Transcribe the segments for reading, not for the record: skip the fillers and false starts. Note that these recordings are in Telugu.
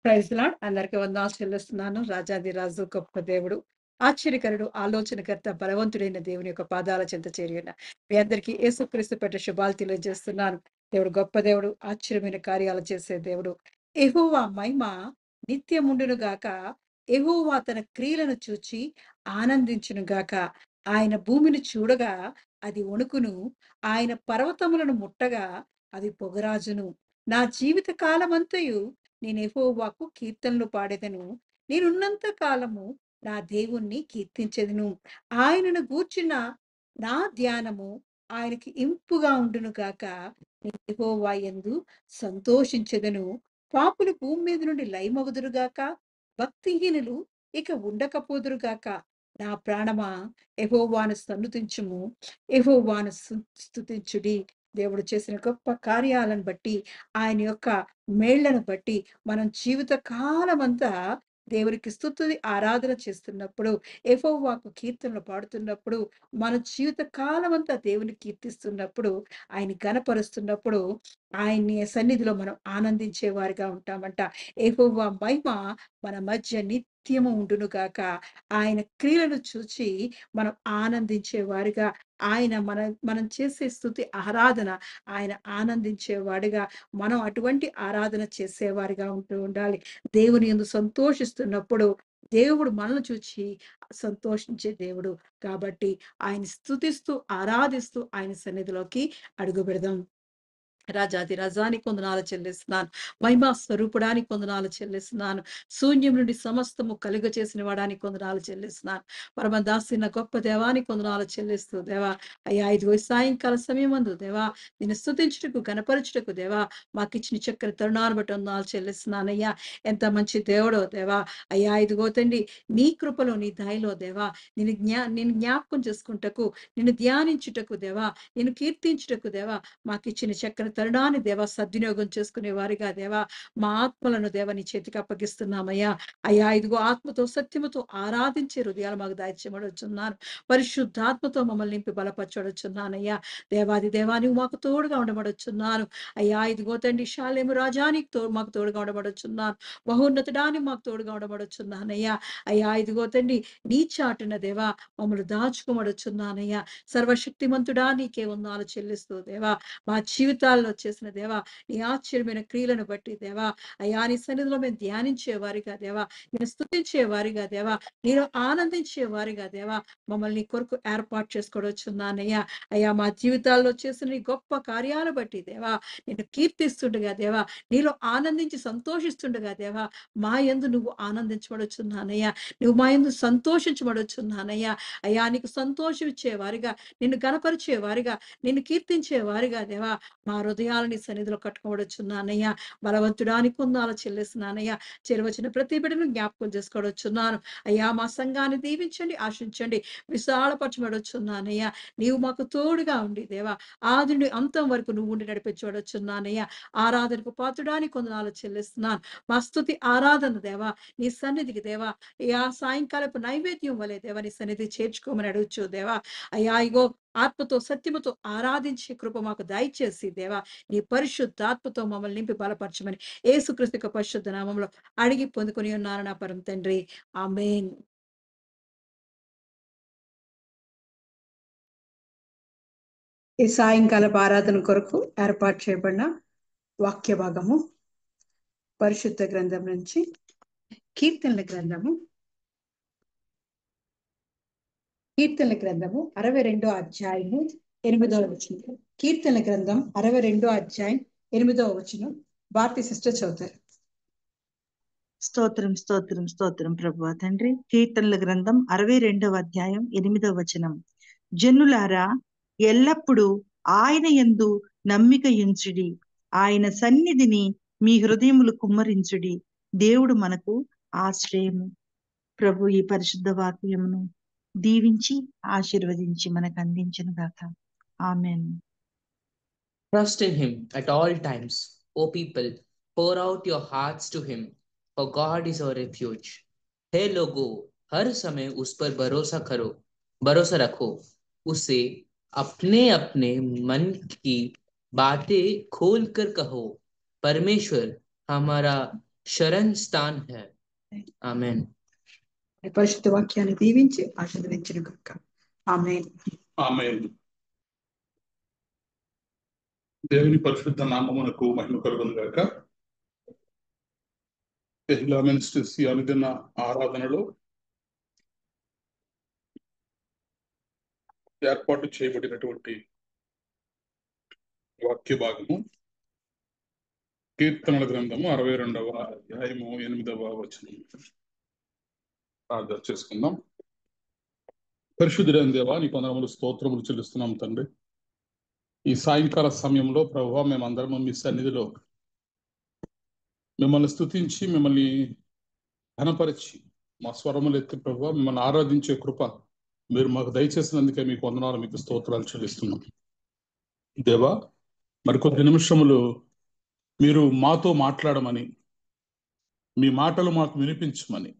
Praise lord. అందరికి వందనాలు చెల్లిస్తున్నాను. రాజాది రాజు గొప్ప దేవుడు, ఆశ్చర్యకరుడు, ఆలోచనకర్త, బలవంతుడైన దేవుని యొక్క పాదాల చెంత చేరి ఉన్న మీ అందరికీ యేసుక్రీస్తు పేరిట శుభాలు తెలియజేస్తున్నాను. దేవుడు గొప్ప దేవుడు, ఆశ్చర్యమైన కార్యాలు చేసే దేవుడు. యెహోవా మహిమ నిత్యముండును గాక. యెహోవా తన క్రియలను చూచి ఆనందించును గాక. ఆయన భూమిని చూడగా అది వణుకును. ఆయన పర్వతములను ముట్టగా అది పొగరాజును. నా జీవిత కాలమంతయు నేను యెహోవాకు కీర్తనలు పాడెదను. నేనున్నంత కాలము నా దేవుణ్ణి కీర్తించెదను. ఆయనను గూర్చిన నా ధ్యానము ఆయనకి ఇంపుగా ఉండును గాక. నేను యెహోవా యందు సంతోషించెదను. పాపులు భూమి మీద నుండి లయమగుదురు గాక. భక్తిహీనులు ఇక ఉండకపోదురు గాక. నా ప్రాణమా యెహోవాను సన్నుతించుము. యెహోవాను స్తుతించుడి. దేవుడు చేసిన గొప్ప కార్యాలను బట్టి, ఆయన యొక్క మేళ్లను బట్టి మనం జీవిత కాలమంతా దేవునికి స్తుతి ఆరాధన చేస్తున్నప్పుడు, యెహోవాకు కీర్తనలు పాడుతున్నప్పుడు, మన జీవిత కాలమంతా దేవుని కీర్తిస్తున్నప్పుడు, ఆయన ఘనపరుస్తున్నప్పుడు, ఆయన్ని సన్నిధిలో మనం ఆనందించే వారిగా ఉంటామంట. యెహోవా మహిమ మన మధ్య నిత్యము ఉండును గాక. ఆయన క్రియలను చూచి మనం ఆనందించే వారిగా, ఆయన మనం చేసే స్తుతి ఆరాధన ఆయన ఆనందించేవాడిగా, మనం అటువంటి ఆరాధన చేసేవారిగా ఉంటూ ఉండాలి. దేవుని యందు సంతోషిస్తున్నప్పుడు దేవుడు మనల్ని చూచి సంతోషించే దేవుడు. కాబట్టి ఆయన స్తుతిస్తూ, ఆరాధిస్తూ ఆయన సన్నిధిలోకి అడుగు పెడదాం. రాజాది రజానికి వందనాలు చెల్లిస్తున్నాను. మహిమా స్వరూపుడానికి వందనాలు చెల్లిస్తున్నాను. శూన్యం నుండి సమస్తము కలుగ చేసిన వాడానికి వందనాలు చెల్లిస్తున్నాను. పరమదాసిన గొప్ప దేవానికి వందనాలు చెల్లిస్తూ, దేవా అయ్యా ఇదిగో సాయంకాల సమయమందు దేవా నిన్ను స్తుతించుటకు, గణపరచుటకు దేవా మాకిచ్చిన చక్కని తరుణాన్ని బట్టి వందనాలు చెల్లిస్తున్నాను. అయ్యా ఎంత మంచి దేవుడో దేవా. అయ్యా ఇదిగో తండ్రి నీ కృపలో, నీ దయలో దేవా నిన్ను జ్ఞాపకం చేసుకుంటకు, నిన్ను ధ్యానించుటకు దేవా, నిన్ను కీర్తించుటకు దేవా మాకిచ్చిన చక్కని తరుణాన్ని దేవా సద్వినియోగం చేసుకునే వారిగా దేవా మా ఆత్మలను దేవా నీ చేతికి అప్పగిస్తున్నామయ్యా. అయ్యా ఇదిగో ఆత్మతో సత్యముతో ఆరాధించే హృదయాలు మాకు దయచేయమడుచున్నాను. పరిశుద్ధాత్మతో మమ్మల్ని నింపి బలపరచడుచున్నానయ్యా. దేవాది దేవా నువ్వు మాకు తోడుగా ఉండబడుచున్నాను. అయ్యా ఇదిగో తండ్రి షాలేము రాజానికి మాకు తోడుగా ఉండబడుచున్నాను. మహోన్నతుడానికి మాకు తోడుగా ఉండబడుచున్నానయ్యా. అయ్యా ఇదిగో తండ్రి నీ చాటున దేవా మమ్మల్ని దాచుకోమడుచున్నానయ్యా. సర్వశక్తిమంతుడా నీకే వందనాలు చెల్లిస్తూ దేవా మా జీవితాల్లో చేసిన దేవా నీ ఆశ్చర్యమైన క్రియలను బట్టి దేవా అయ్యా నీ సన్నిధిలో మేము ధ్యానించే వారిగా దేవా, నేను స్తుతించే వారిగా దేవా, నేను ఆనందించే వారిగా దేవా మమ్మల్ని నీ కొరకు ఏర్పాటు చేసుకోవచ్చున్నానయ్యా. అయ్యా మా జీవితాల్లో చేసిన నీ గొప్ప కార్యాలు బట్టి దేవా నేను కీర్తిస్తుండగా దేవా, నీలో ఆనందించి సంతోషిస్తుండగా దేవా మా యందు నువ్వు ఆనందించబడుచున్నానయ్యా, నువ్వు మా యందు సంతోషించబడుచున్నానయ్యా. అయ్యా నీకు సంతోషం ఇచ్చే వారిగా, నిన్ను గణపరిచే వారిగా, నిన్ను కీర్తించే వారిగా దేవా మా హృదయాలని సన్నిధిలో కట్టుకోవచ్చున్నానయ్యా. బలవంతుడానికి కొందాలు చెల్లిస్తున్నానయ్యా. చేరవచ్చిన ప్రతి బిడ్డను జ్ఞాపకం చేసుకోవచ్చున్నాను. అయ్యా మా సంఘాన్ని దీవించండి, ఆశించండి, విశాలపరచబడొచ్చున్నానయ్యా. నీవు మాకు తోడుగా ఉండి దేవా ఆది నుండి అంతం వరకు నువ్వు ఉండి నడిపించబడొచ్చున్నానయ్యా. ఆరాధనకు పాత్రుడానికి కొందనాలు చెల్లిస్తున్నాను. మా స్తుతి ఆరాధన దేవా నీ సన్నిధికి దేవా అయ్యా సాయంకాలపు నైవేద్యం వలె దేవా నీ సన్నిధి చేర్చుకోమని అడుగుచు దేవా. అయ్యా ఇగో ఆత్మతో సత్యముతో ఆరాధించే కృప మాకు దయచేసి దేవా నీ పరిశుద్ధాత్మతో మమ్మల్ని నింపి బలపరచమని యేసుక్రీస్తు యొక్క పరిశుద్ధ నామంలో అడిగి పొందుకొని ఉన్నాను నా పరమ తండ్రి. ఆమేన్. ఈ సాయంకాలపు ఆరాధన కొరకు ఏర్పాటు చేయబడిన వాక్య భాగము పరిశుద్ధ గ్రంథం నుంచి కీర్తనల గ్రంథము 62వ అధ్యాయము 8వ వచనం. కీర్తనల గ్రంథం 62వ అధ్యాయం 8వ వచనం భారతి సిస్టర్ చదువుతారు. స్తోత్రం స్తోత్రం స్తోత్రం ప్రభువా తండ్రి. కీర్తనల గ్రంథం 62వ అధ్యాయం 8వ వచనం. జనులారా ఎల్లప్పుడూ ఆయన యందు నమ్మిక ఉంచుడి, ఆయన సన్నిధిని మీ హృదయములు కుమ్మరించుడి. దేవుడు మనకు ఆశ్రయము. ప్రభు ఈ పరిశుద్ధ వాక్యమును దీవించి ఆశీర్వదించి మనకు అందించును గాక. ఆమేన్. Trust in him at all times, O people, pour out your hearts to him, for God is our refuge. हे लोगों, हर समय उस पर भरोसा रखो, उसे अपने अपने मन की बातें खोल कर कहो। परमेश्वर हमारा शरण स्थान है। आमेन। పరిశుద్ధ వాక్యాన్ని దీవించి ఆశీర్వదించిన గాక. ఆమేన్. ఆమేన్. దేవుని పరిశుద్ధ నామమునకు మహిమ కలుగును గాక. ఎహిలా మినిస్ట్రీస్ ఈ అనుదిన ఆరాధనలో ఏర్పాటు చేయబడినటువంటి వాక్య భాగము కీర్తనల గ్రంథము 62వ అధ్యాయము 8వ వచనం. ప్రార్థన చేసుకుందాం. పరిశుద్ధుడైన దేవా, నీ వందనములు స్తోత్రములు చెల్లిస్తున్నాం తండ్రి. ఈ సాయంకాల సమయంలో ప్రభువా, మేమందరము మీ సన్నిధిలో మిమ్మల్ని స్తుతించి మిమ్మల్ని ఘనపరిచి మా స్వరములు ఎత్తి ప్రభువా మిమ్మల్ని ఆరాధించే కృప మీరు మాకు దయచేసినందుకే మీకు వందనాలు, మీకు స్తోత్రాలు చెల్లిస్తున్నాం. దేవా, మరికొద్ది నిమిషములు మీరు మాతో మాట్లాడమని, మీ మాటలు మాకు వినిపించమని,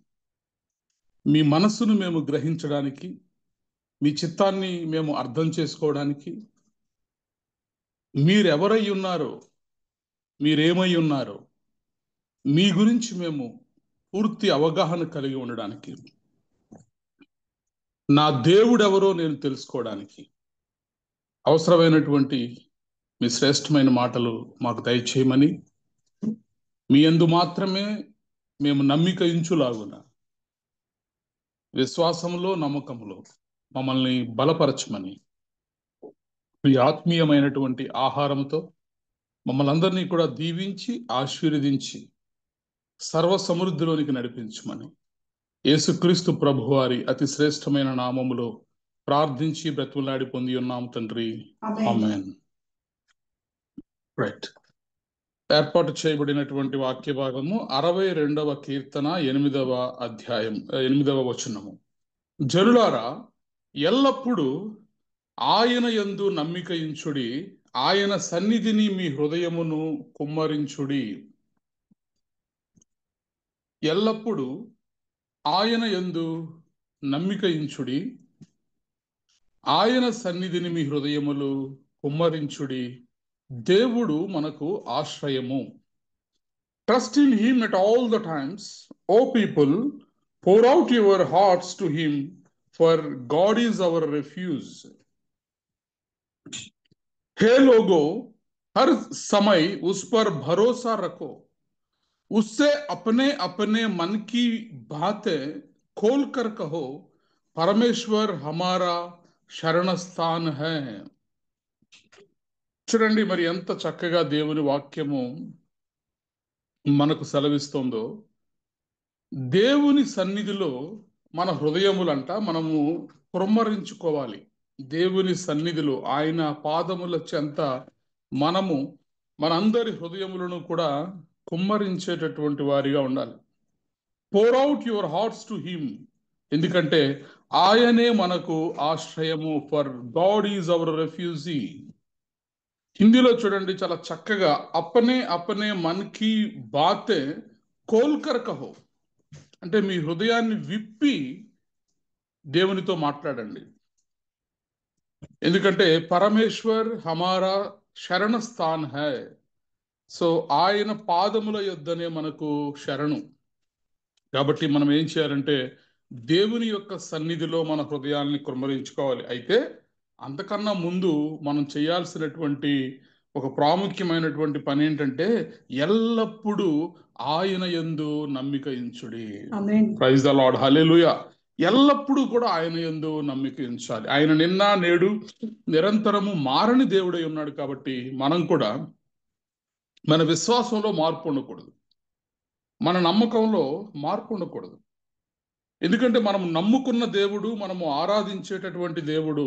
మీ మనస్సును మేము గ్రహించడానికి, మీ చిత్తాన్ని మేము అర్థం చేసుకోవడానికి, మీరెవరై ఉన్నారో, మీరేమై ఉన్నారో, మీ గురించి మేము పూర్తి అవగాహన కలిగి ఉండడానికి, నా దేవుడెవరో నేను తెలుసుకోవడానికి అవసరమైనటువంటి మీ శ్రేష్టమైన మాటలు మాకు దయచేయమని, మీ యందు మాత్రమే మేము నమ్మిక ఇంచులాగున విశ్వాసంలో నమ్మకంలో మమ్మల్ని బలపరచమని, మీ ఆత్మీయమైనటువంటి ఆహారంతో మమ్మల్ని అందరినీ కూడా దీవించి ఆశీర్వదించి సర్వ సమృద్ధిలోనికి నడిపించమని యేసుక్రీస్తు ప్రభువారి అతి శ్రేష్టమైన నామములో ప్రార్థించి బ్రతిమలాడి పొంది ఉన్నాం తండ్రి. ఆమేన్. రైట్. ఏర్పాటు చేయబడినటువంటి వాక్య భాగము 62వ కీర్తన 8వ అధ్యాయం 8వ వచనము. జనులారా, ఎల్లప్పుడూ ఆయన యందు నమ్మిక ఉంచుడి, ఆయన సన్నిధిని మీ హృదయమును కుమ్మరించుడి. ఎల్లప్పుడూ ఆయన యందు నమ్మిక ఉంచుడి, ఆయన సన్నిధిని మీ హృదయములు కుమ్మరించుడి. దేవుడు మనకు ఆశ్రయము. Trust in him at all the times, O people, pour out your hearts to him, for God is our refuge. हे लोगों, हर समय उस पर भरोसा रखो, उससे अपने अपने मन की बातें खोल कर कहो, परमेश्वर हमारा शरण स्थान है. చూడండి, మరి ఎంత చక్కగా దేవుని వాక్యము మనకు సెలవిస్తుందో. దేవుని సన్నిధిలో మన హృదయములంట మనము కుమ్మరించుకోవాలి. దేవుని సన్నిధిలో ఆయన పాదముల చెంత మనము మనందరి హృదయములను కూడా కుమ్మరించేటటువంటి వారిగా ఉండాలి. Pour out your hearts to him, ఎందుకంటే ఆయనే మనకు ఆశ్రయము. For God is our refugee. హిందీలో చూడండి చాలా చక్కగా అప్పనే అప్పనే మన్కి బాతే కోల్కర్ కహో, అంటే మీ హృదయాన్ని విప్పి దేవునితో మాట్లాడండి. ఎందుకంటే పరమేశ్వర్ హమారా శరణ స్థాన్ హై. సో ఆయన పాదముల యొద్దనే మనకు శరణు. కాబట్టి మనం ఏం చేయాలంటే దేవుని యొక్క సన్నిధిలో మన హృదయాన్ని కుమ్మరించుకోవాలి. అయితే అంతకన్నా ముందు మనం చేయాల్సినటువంటి ఒక ప్రాముఖ్యమైనటువంటి పని ఏంటంటే ఎల్లప్పుడూ ఆయన యందు నమ్మిక ఉంచుడి. Amen. Praise the Lord. Hallelujah. ఎల్లప్పుడూ కూడా ఆయన యందు నమ్మిక ఉంచాలి. ఆయన నిన్న నేడు నిరంతరము మారని దేవుడై ఉన్నాడు. కాబట్టి మనం కూడా మన విశ్వాసంలో మార్పు ఉండకూడదు, మన నమ్మకంలో మార్పు ఉండకూడదు. ఎందుకంటే మనం నమ్ముకున్న దేవుడు, మనము ఆరాధించేటటువంటి దేవుడు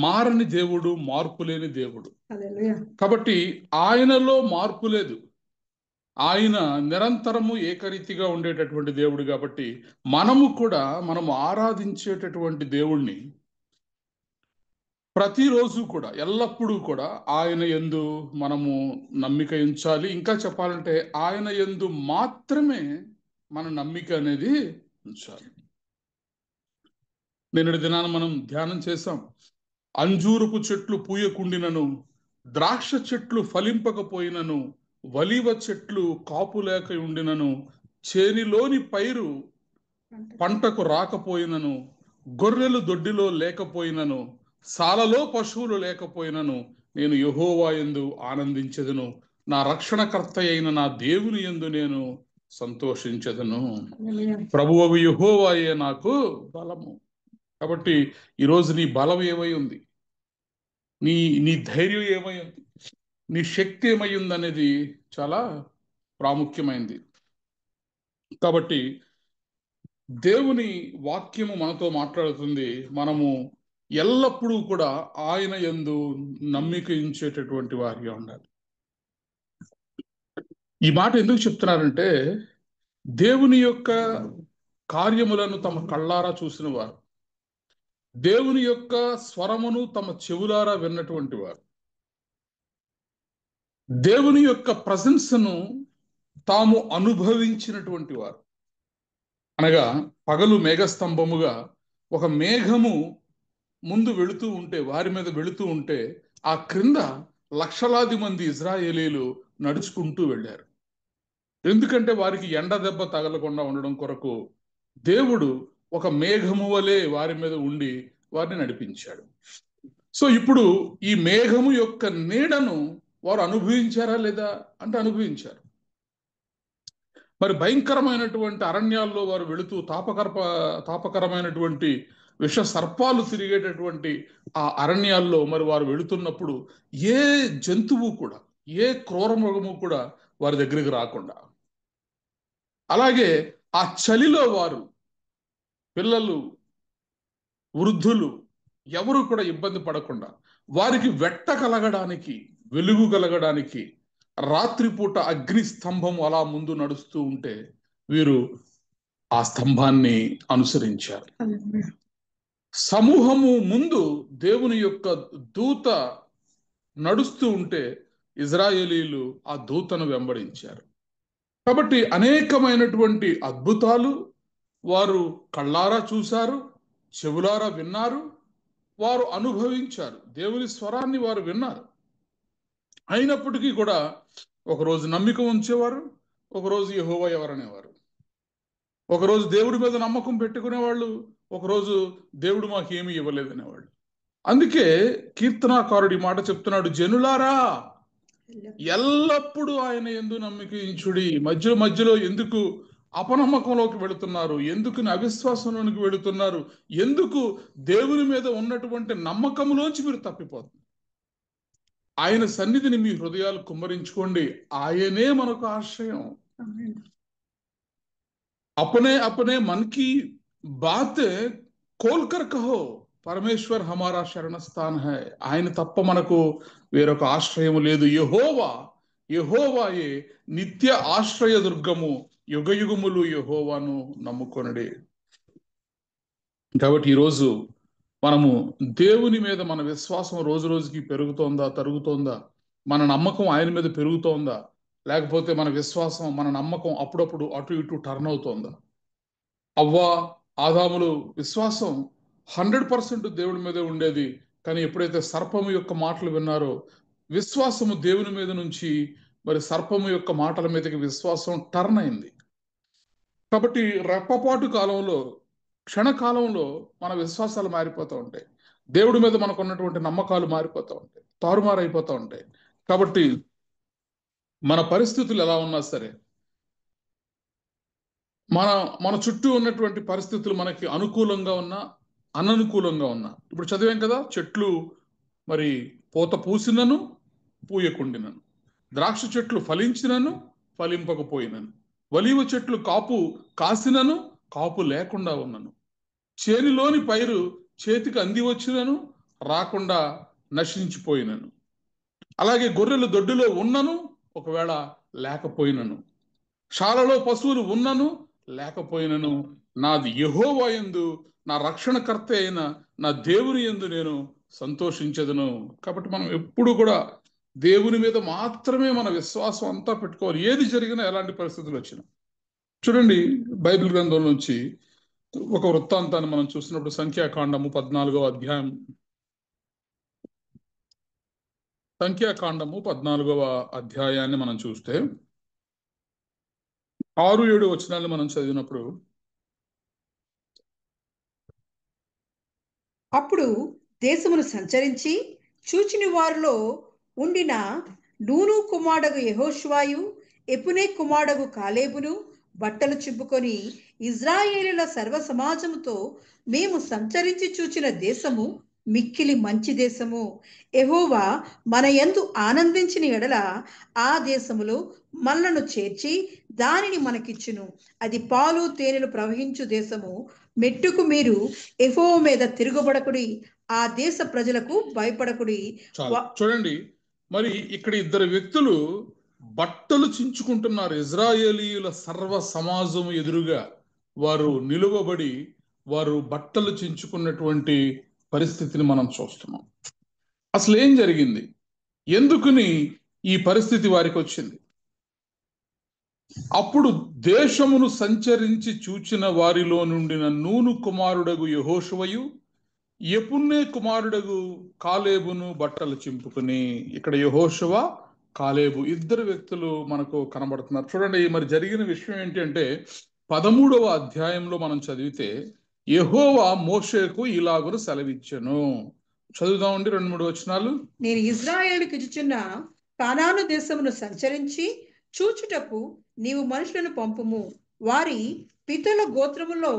మారని దేవుడు, మార్పు లేని దేవుడు. హల్లెలూయా. కాబట్టి ఆయనలో మార్పు లేదు. ఆయన నిరంతరము ఏకరీతిగా ఉండేటటువంటి దేవుడు. కాబట్టి మనము ఆరాధించేటటువంటి దేవుణ్ణి ప్రతిరోజు కూడా ఎల్లప్పుడూ కూడా ఆయన యందు మనము నమ్మిక ఉంచాలి. ఇంకా చెప్పాలంటే ఆయన యందు మాత్రమే మన నమ్మిక అనేది ఉంచాలి. నిన్నటి దినాన మనం ధ్యానం చేశాం. అంజూరపు చెట్లు పూయకుండినను, ద్రాక్ష చెట్లు ఫలింపకపోయినను, వలివ చెట్లు కాపు లేక ఉండినను, చేనిలోని పైరు పంటకు రాకపోయినను, గొర్రెలు దొడ్డిలో లేకపోయినను, సాలలో పశువులు లేకపోయినను, నేను యెహోవా యందు ఆనందించెదను. నా రక్షణకర్త అయిన నా దేవుని యందు నేను సంతోషించెదను. ప్రభువగు యెహోవాయే నాకు బలము. కాబట్టి ఈరోజు నీ బలం ఏమై ఉంది, నీ నీ ధైర్యం ఏమై ఉంది, నీ శక్తి ఏమై ఉంది అనేది చాలా ప్రాముఖ్యమైనది. కాబట్టి దేవుని వాక్యము మనతో మాట్లాడుతుంది. మనము ఎల్లప్పుడూ కూడా ఆయన యందు నమ్మిక ఉంచేటటువంటి వారిగా ఉండాలి. ఈ మాట ఎందుకు చెప్తున్నారంటే, దేవుని యొక్క కార్యములను తమ కళ్ళారా చూసిన వారు, దేవుని యొక్క స్వరమును తమ చెవులారా విన్నటువంటి వారు, దేవుని యొక్క ప్రశంసను తాము అనుభవించినటువంటి వారు. అనగా పగలు మేఘస్తంభముగా ఒక మేఘము ముందు వెళుతూ ఉంటే, వారి మీద వెళుతూ ఉంటే, ఆ క్రింద లక్షలాది మంది ఇజ్రాయేలీలు నడుచుకుంటూ వెళ్ళారు. ఎందుకంటే వారికి ఎండ దెబ్బ తగలకుండా ఉండడం కొరకు దేవుడు ఒక మేఘము వలె వారి మీద ఉండి వారిని నడిపించాడు. సో ఇప్పుడు ఈ మేఘము యొక్క నీడను వారు అనుభవించారా లేదా అంటే అనుభవించారు. మరి భయంకరమైనటువంటి అరణ్యాల్లో వారు వెళుతూ తాపకరమైనటువంటి విష సర్పాలు తిరిగేటటువంటి ఆ అరణ్యాల్లో మరి వారు వెళుతున్నప్పుడు ఏ జంతువు కూడా, ఏ క్రూర మృగము కూడా వారి దగ్గరికి రాకుండా, అలాగే ఆ చలిలో వారు, పిల్లలు, వృద్ధులు ఎవరు కూడా ఇబ్బంది పడకుండా, వారికి వెట్ట కలగడానికి, వెలుగు కలగడానికి రాత్రిపూట అగ్ని స్తంభం అలా ముందు నడుస్తూ ఉంటే వీరు ఆ స్తంభాన్ని అనుసరించారు. సమూహము ముందు దేవుని యొక్క దూత నడుస్తూ ఉంటే ఇజ్రాయేలీలు ఆ దూతను వెంబడించారు. కాబట్టి అనేకమైనటువంటి అద్భుతాలు వారు కళ్ళారా చూశారు, చెవులారా విన్నారు, వారు అనుభవించారు, దేవుని స్వరాన్ని వారు విన్నారు. అయినప్పటికీ కూడా ఒకరోజు నమ్మిక ఉంచేవారు, ఒకరోజు యెహోవా ఎవరనేవారు, ఒకరోజు దేవుడి మీద నమ్మకం పెట్టుకునేవాళ్ళు, ఒకరోజు దేవుడు మాకేమీ ఇవ్వలేదనేవాళ్ళు. అందుకే కీర్తనాకారుడి మాట చెప్తున్నాడు, జనులారా ఎల్లప్పుడూ ఆయన యందు నమ్మిక ఉంచుడి. మధ్యలో ఎందుకు అపనమ్మకంలోకి వెళుతున్నారు, ఎందుకు అవిశ్వాసంలోనికి వెళుతున్నారు, ఎందుకు దేవుని మీద ఉన్నటువంటి నమ్మకంలోంచి మీరు తప్పిపోతున్నారు? ఆయన సన్నిధిని మీ హృదయాలు కుమ్మరించుకోండి. ఆయనే మనకు ఆశ్రయం. अपने मन की बात खोल कर कहो, పరమేశ్వర్ హమారా శరణస్థాన్ హై. ఆయన తప్ప మనకు వేరొక ఆశ్రయము లేదు. యెహోవాయే నిత్య ఆశ్రయ దుర్గము, యుగయుగములు యెహోవాను నమ్ముకొనుడి. కాబట్టి ఈరోజు మనము దేవుని మీద మన విశ్వాసం రోజు రోజుకి పెరుగుతోందా, తరుగుతోందా? మన నమ్మకం ఆయన మీద పెరుగుతోందా, లేకపోతే మన విశ్వాసం, మన నమ్మకం అప్పుడప్పుడు అటు ఇటు టర్న్ అవుతోందా? అవ్వ ఆదాములు విశ్వాసం 100% దేవుడి మీదే ఉండేది. కానీ ఎప్పుడైతే సర్పము యొక్క మాటలు విన్నారో, విశ్వాసము దేవుని మీద నుంచి మరి సర్పము యొక్క మాటల మీదకి విశ్వాసం టర్న్ అయింది. కాబట్టి రెప్పపాటు కాలంలో, క్షణకాలంలో మన విశ్వాసాలు మారిపోతూ ఉంటాయి. దేవుడి మీద మనకు ఉన్నటువంటి నమ్మకాలు మారిపోతూ ఉంటాయి, తారుమారైపోతూ ఉంటాయి. కాబట్టి మన పరిస్థితులు ఎలా ఉన్నా సరే, మన చుట్టూ ఉన్నటువంటి పరిస్థితులు మనకి అనుకూలంగా ఉన్నా, అననుకూలంగా ఉన్నా, ఇప్పుడు చదివాం కదా, చెట్లు మరి పూత పూసినను పూయకుండినను, ద్రాక్ష చెట్లు ఫలించినను ఫలింపకపోయినను, ఒలీవ చెట్లు కాపు కాసినను కాపు లేకుండా ఉన్నను, చేనిలోని పైరు చేతికి అంది వచ్చినను రాకుండా నశించిపోయినను, అలాగే గొర్రెలు దొడ్డిలో ఉన్నను ఒకవేళ లేకపోయినను, శాలలో పశువులు ఉన్నను లేకపోయినను, నాది యెహోవా యందు, నా రక్షణకర్త అయిన నా దేవుని యందు నేను సంతోషించదును. కాబట్టి మనం ఎప్పుడు కూడా దేవుని మీద మాత్రమే మన విశ్వాసం అంతా పెట్టుకోవాలి, ఏది జరిగినా, ఎలాంటి పరిస్థితులు వచ్చినా. చూడండి, బైబిల్ గ్రంథం నుంచి ఒక వృత్తాంతాన్ని మనం చూసినప్పుడు సంఖ్యాకాండము 14వ అధ్యాయం, సంఖ్యాకాండము 14వ అధ్యాయాన్ని మనం చూస్తే, 6-7 వచనాలు మనం చదివినప్పుడు, అప్పుడు దేశమును సంచరించి చూచిన వారిలో ఉండిన నూను కుమారుడగు యెహోషువయు ఎపునే కుమారుడగు కాలేబును బట్టలు చింపుకొని ఇజ్రాయేలుల సర్వ సమాజముతో మేము సంచరించి చూచిన దేశము మిక్కిలి మంచి దేశము. యెహోవా మన యందు ఆనందించిన ఎడల ఆ దేశములో మనలను చేర్చి దానిని మనకిచ్చును. అది పాలు తేనెలు ప్రవహించు దేశము. మెట్టుకు మీరు యెహోవా మీద తిరుగుబడకుడి, ఆ దేశ ప్రజలకు భయపడకుడి. చాలు చూడండి. మరి ఇక్కడ ఇద్దరు వ్యక్తులు బట్టలు చించుకుంటున్నారు. ఇజ్రాయేలీయుల సర్వ సమాజం ఎదురుగా వారు నిలువబడి వారు బట్టలు చించుకున్నటువంటి పరిస్థితిని మనం చూస్తున్నాం. అసలు ఏం జరిగింది? ఎందుకుని ఈ పరిస్థితి వారికి వచ్చింది? అప్పుడు దేశమును సంచరించి చూచిన వారిలో నుండిన నూను కుమారుడగు యెహోషువయు యెఫున్నె కుమారుడగు కాలేబును బట్టలు చింపుకుని. ఇక్కడ యెహోషువ, కాలేబు ఇద్దరు వ్యక్తులు మనకు కనబడుతున్నారు. చూడండి, మరి జరిగిన విషయం ఏంటి అంటే 13వ అధ్యాయంలో మనం చదివితే యెహోవా మోషేకు ఇలాగును సెలవిచ్చెను. చదువుదామండి 2-3 వచనాలు. నేను ఇజ్రాయేలుకి ఇచ్చుచున్న కానాను దేశమును సంచరించి చూచుటకు నీవు మనుషులను పంపుము. వారి పితల గోత్రములో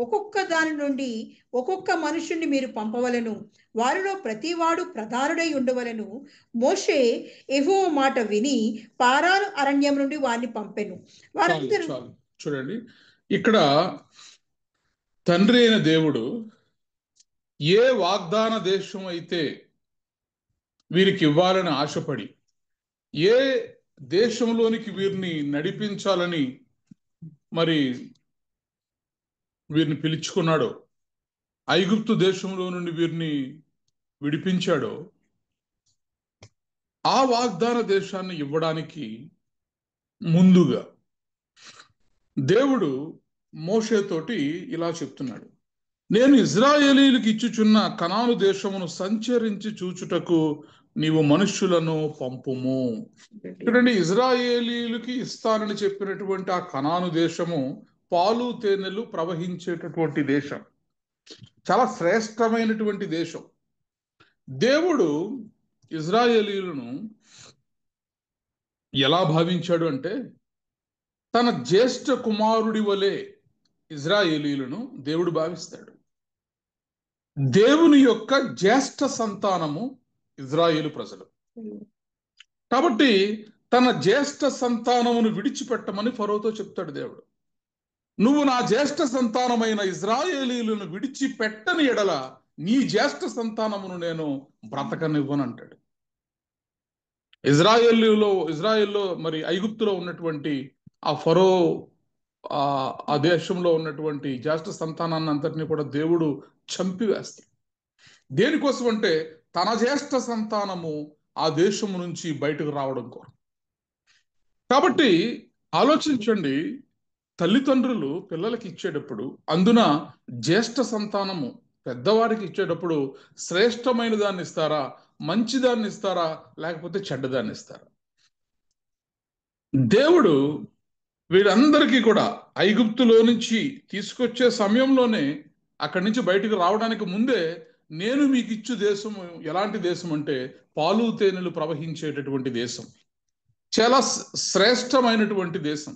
ఒక్కొక్క దాని నుండి ఒక్కొక్క మనుషుణ్ణి మీరు పంపవలెను. వారిలో ప్రతివాడు ప్రధానుడై ఉండవలెను. మోషే యెహోవా మాట విని పారాను అరణ్యం నుండి వారిని పంపెను. వారందరూ చాలు చూడండి, ఇక్కడ తండ్రి అయిన దేవుడు ఏ వాగ్దాన దేశం అయితే వీరికి ఇవ్వాలని ఆశపడి ఏ దేశంలోనికి వీరిని నడిపించాలని మరి వీరిని పిలుచుకున్నాడో, ఐగుప్తు దేశంలో నుండి వీరిని విడిపించాడో, ఆ వాగ్దాన దేశాన్ని ఇవ్వడానికి ముందుగా దేవుడు మోషేతోటి ఇలా చెప్తున్నాడు, నేను ఇజ్రాయేలీలకు ఇచ్చుచున్న కనాను దేశమును సంచరించి చూచుటకు నీవు మనుష్యులను పంపుము. చూడండి, ఇజ్రాయేలీలకి ఇస్తానని చెప్పినటువంటి ఆ కనాను దేశము పాలు తేనెలు ప్రవహించేటటువంటి దేశం, చాలా శ్రేష్టమైనటువంటి దేశం. దేవుడు ఇజ్రాయేలీలను ఎలా భావించాడు అంటే, తన జ్యేష్ఠ కుమారుడి వలె ఇజ్రాయేలీలను దేవుడు భావిస్తాడు. దేవుని యొక్క జ్యేష్ఠ సంతానము ఇజ్రాయేలు ప్రజలు. కాబట్టి తన జ్యేష్ఠ సంతానమును విడిచిపెట్టమని ఫరోతో చెప్తాడు దేవుడు. నువ్వు నా జ్యేష్ఠ సంతానమైన ఇజ్రాయేలీలను విడిచిపెట్టని ఎడల నీ జ్యేష్ఠ సంతానమును నేను బ్రతకనివ్వను అంటాడు. ఇజ్రాయేల్లో మరి ఐగుప్తులో ఉన్నటువంటి ఆ ఫరో ఆ దేశంలో ఉన్నటువంటి జ్యేష్ఠ సంతానాన్ని అంతటినీ కూడా దేవుడు చంపివేస్తాడు. దేనికోసం అంటే తన జ్యేష్ఠ సంతానము ఆ దేశము నుంచి బయటకు రావడం కోరం. కాబట్టి ఆలోచించండి, తల్లిదండ్రులు పిల్లలకి ఇచ్చేటప్పుడు అందున జ్యేష్ఠ సంతానము పెద్దవారికి ఇచ్చేటప్పుడు శ్రేష్టమైన దాన్ని ఇస్తారా, మంచి దాన్ని ఇస్తారా, లేకపోతే చెడ్డదాన్ని ఇస్తారా? దేవుడు వీరందరికీ కూడా ఐగుప్తులో నుంచి తీసుకొచ్చే సమయంలోనే అక్కడి నుంచి బయటకు రావడానికి ముందే నేను మీకు ఇచ్చు దేశము ఎలాంటి దేశం అంటే పాలు తేనెలు ప్రవహించేటటువంటి దేశం, చాలా శ్రేష్టమైనటువంటి దేశం.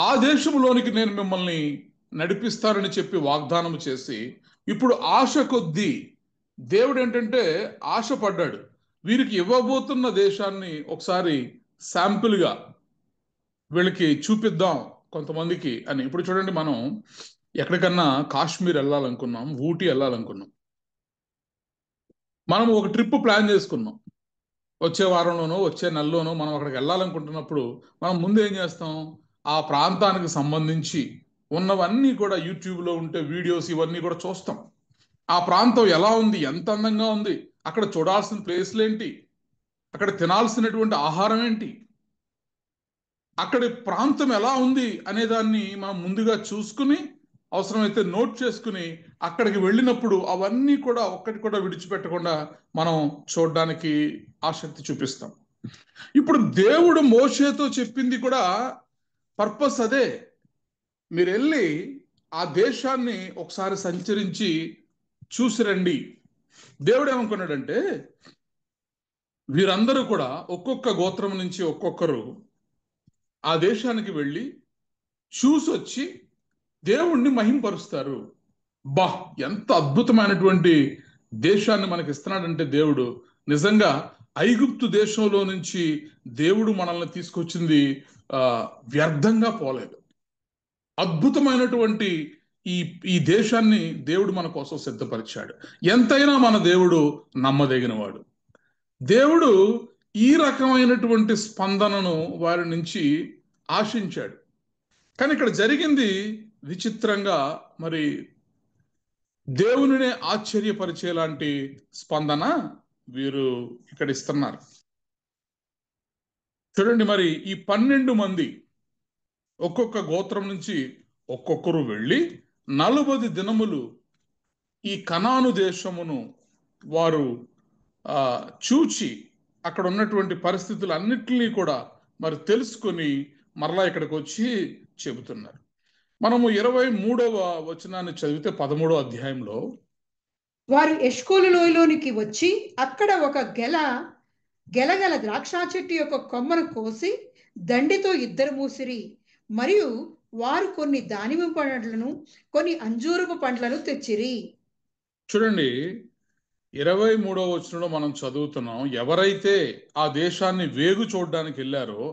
ఆ దేశంలోనికి నేను మిమ్మల్ని నడిపిస్తానని చెప్పి వాగ్దానం చేసి ఇప్పుడు ఆశ కొద్దీ దేవుడు ఏంటంటే ఆశపడ్డాడు, వీరికి ఇవ్వబోతున్న దేశాన్ని ఒకసారి శాంపుల్గా వీళ్ళకి చూపిద్దాం కొంతమందికి అని. ఇప్పుడు చూడండి, మనం ఎక్కడికన్నా కాశ్మీర్ వెళ్ళాలనుకున్నాం, ఊటీ వెళ్ళాలనుకున్నాం, మనం ఒక ట్రిప్ ప్లాన్ చేసుకున్నాం. వచ్చే వారంలోనో వచ్చే నెలలోనో మనం అక్కడికి వెళ్ళాలనుకుంటున్నప్పుడు మనం ముందు ఏం చేస్తాం, ఆ ప్రాంతానికి సంబంధించి ఉన్నవన్నీ కూడా యూట్యూబ్లో ఉంటే వీడియోస్ ఇవన్నీ కూడా చూస్తాం. ఆ ప్రాంతం ఎలా ఉంది, ఎంత అందంగా ఉంది, అక్కడ చూడాల్సిన ప్లేస్లు ఏంటి, అక్కడ తినాల్సినటువంటి ఆహారం ఏంటి, అక్కడి ప్రాంతం ఎలా ఉంది అనే దాన్ని మనం ముందుగా చూసుకుని అవసరమైతే నోట్ చేసుకుని అక్కడికి వెళ్ళినప్పుడు అవన్నీ కూడా ఒక్కటి కూడా విడిచిపెట్టకుండా మనం చూడడానికి ఆసక్తి చూపిస్తాం. ఇప్పుడు దేవుడు మోషేతో చెప్పింది కూడా పర్పస్ అదే. మీరు వెళ్ళి ఆ దేశాన్ని ఒకసారి సంచరించి చూసిరండి. దేవుడు ఏమనుకున్నాడంటే, వీరందరూ కూడా ఒక్కొక్క గోత్రం నుంచి ఒక్కొక్కరు ఆ దేశానికి వెళ్ళి చూసొచ్చి దేవుణ్ణి మహింపరుస్తారు. బా, ఎంత అద్భుతమైనటువంటి దేశాన్ని మనకి ఇస్తున్నాడంటే దేవుడు, నిజంగా ఐగుప్తు దేశంలో నుంచి దేవుడు మనల్ని తీసుకొచ్చింది వ్యర్థంగా పోలేదు. అద్భుతమైనటువంటి ఈ ఈ దేశాన్ని దేవుడు మన కోసం సిద్ధపరిచాడు. ఎంతైనా మన దేవుడు నమ్మదగినవాడు. దేవుడు ఈ రకమైనటువంటి స్పందనను వారి నుంచి ఆశించాడు. కానీ ఇక్కడ జరిగింది విచిత్రంగా, మరి దేవునినే ఆశ్చర్యపరిచేలాంటి స్పందన వీరు ఇక్కడ ఇస్తున్నారు. చూడండి, మరి ఈ 12 మంది ఒక్కొక్క గోత్రం నుంచి ఒక్కొక్కరు వెళ్ళి 40 దినములు ఈ కనాను దేశమును వారు చూచి అక్కడ ఉన్నటువంటి పరిస్థితులు అన్నిటినీ కూడా మరి తెలుసుకొని మరలా ఇక్కడికి వచ్చి చెబుతున్నారు. మనము 23వ వచనాన్ని చదివితే 13వ అధ్యాయంలో, వారు ఎష్కోలు లోయలోనికి వచ్చి అక్కడ ఒక గెలగల ద్రాక్ష చెట్టు యొక్క కొమ్మను కోసి దండితో ఇద్దరు మూసిరి. మరియు వారు కొన్ని దానిమ్మ పండ్లను కొన్ని అంజూరపు పండ్లను తెచ్చిరి. చూడండి, 23వ వచనంలో మనం చదువుతున్నాం, ఎవరైతే ఆ దేశాన్ని వేగు చూడడానికి వెళ్ళారో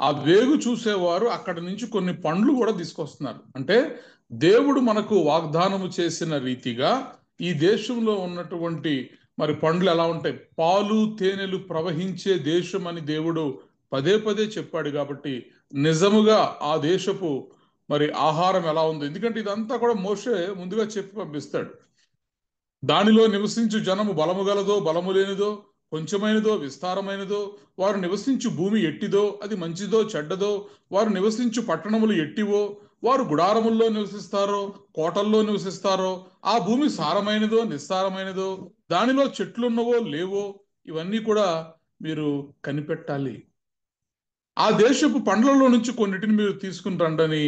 ఆ వేగు చూసేవారు అక్కడి నుంచి కొన్ని పండ్లు కూడా తీసుకొస్తున్నారు. అంటే దేవుడు మనకు వాగ్దానము చేసిన రీతిగా ఈ దేశంలో ఉన్నటువంటి మరి పండ్లు ఎలా ఉంటాయి, పాలు తేనెలు ప్రవహించే దేశం అని దేవుడు పదే పదే చెప్పాడు. కాబట్టి నిజముగా ఆ దేశపు మరి ఆహారం ఎలా ఉందో, ఎందుకంటే ఇదంతా కూడా మోషే ముందుగా చెప్పి పంపిస్తాడు. దానిలో నివసించు జనము బలము గలదో బలము లేనిదో, కొంచెమైనదో విస్తారమైనదో, వారు నివసించు భూమి ఎట్టిదో అది మంచిదో చెడ్డదో, వారు నివసించు పట్టణములు ఎట్టివో, వారు గుడారముల్లో నివసిస్తారో కోటల్లో నివసిస్తారో, ఆ భూమి సారమైనదో నిస్సారమైనదో, దానిలో చెట్లున్నవో లేవో, ఇవన్నీ కూడా మీరు కనిపెట్టాలి. ఆ దేశపు పండ్లలో నుంచి కొన్నిటిని మీరు తీసుకుని రండని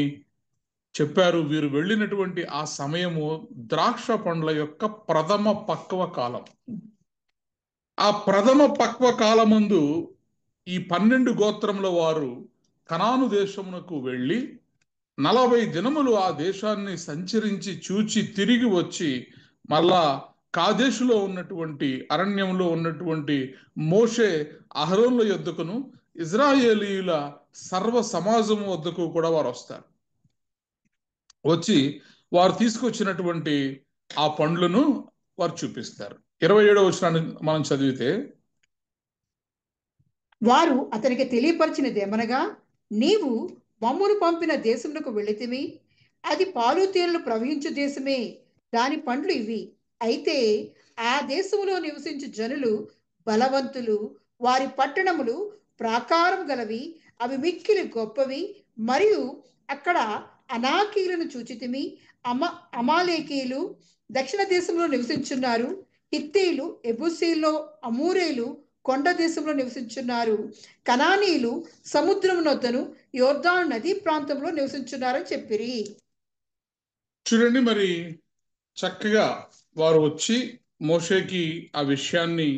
చెప్పారు. వీరు వెళ్ళినటువంటి ఆ సమయము ద్రాక్ష పండ్ల యొక్క ప్రథమ పక్వ కాలం. ఆ ప్రథమ పక్వ కాలమందు ఈ 12 గోత్రముల వారు కనాను దేశమునకు వెళ్ళి 40 దినములు ఆ దేశాన్ని సంచరించి చూచి తిరిగి వచ్చి మళ్ళా కాదేశులో ఉన్నటువంటి అరణ్యంలో ఉన్నటువంటి మోషే అహరోనుల యొద్దకును ఇజ్రాయేలీయుల సర్వ సమాజము వద్దకు కూడా వారు వస్తారు. వచ్చి వారు తీసుకొచ్చినటువంటి ఆ పండ్లను వారు చూపిస్తారు. 27వ వచనాన్ని మనం చదివితే, వారు అతనికి తెలియపరిచినది ఏమనగా, నీవు మమ్మును పంపిన దేశమునకు వెళితివి, అది పాలు తేనెలు ప్రవహించు దేశమే, దాని పండ్లు ఇవి. అయితే ఆ దేశములో నివసించు జనులు బలవంతులు, వారి పట్టణములు ప్రాకారం గలవి, అవి మిక్కిలి గొప్పవి. మరియు అక్కడ అనాకీలను చూచితిమి. అమాలేకీలు దక్షిణ దేశంలో నివసించున్నారు. హిత్తీలు, ఎబుసీలో, అమూరేలు కొండ దేశంలో నివసించున్నారు. కనానీలు సముద్రం నొద్దను యోర్దాను నదీ ప్రాంతంలో నివసించున్నారని చెప్పిరి. చూడండి, మరి చక్కగా వారు వచ్చి మోషేకి ఆ విషయాన్ని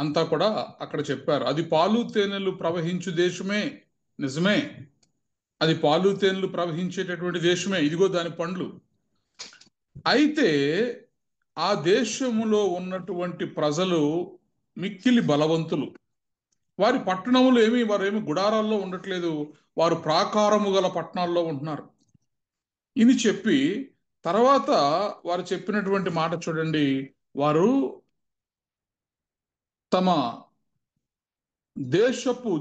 అంతా కూడా అక్కడ చెప్పారు. అది పాలు తేనెలు ప్రవహించు దేశమే, నిజమే, అది పాలు తేనెలు ప్రవహించేటటువంటి దేశమే, ఇదిగో దాని పండ్లు. అయితే ఆ దేశములో ఉన్నటువంటి ప్రజలు మిక్కిలి బలవంతులు. వారి పట్టణములు వారేమి గుడారాల్లో ఉండట్లేదు, వారు ప్రాకారము గల పట్టణాల్లో ఉంటున్నారు. ఇది చెప్పి తర్వాత వారు చెప్పినటువంటి మాట చూడండి, వారు తమ దేశపు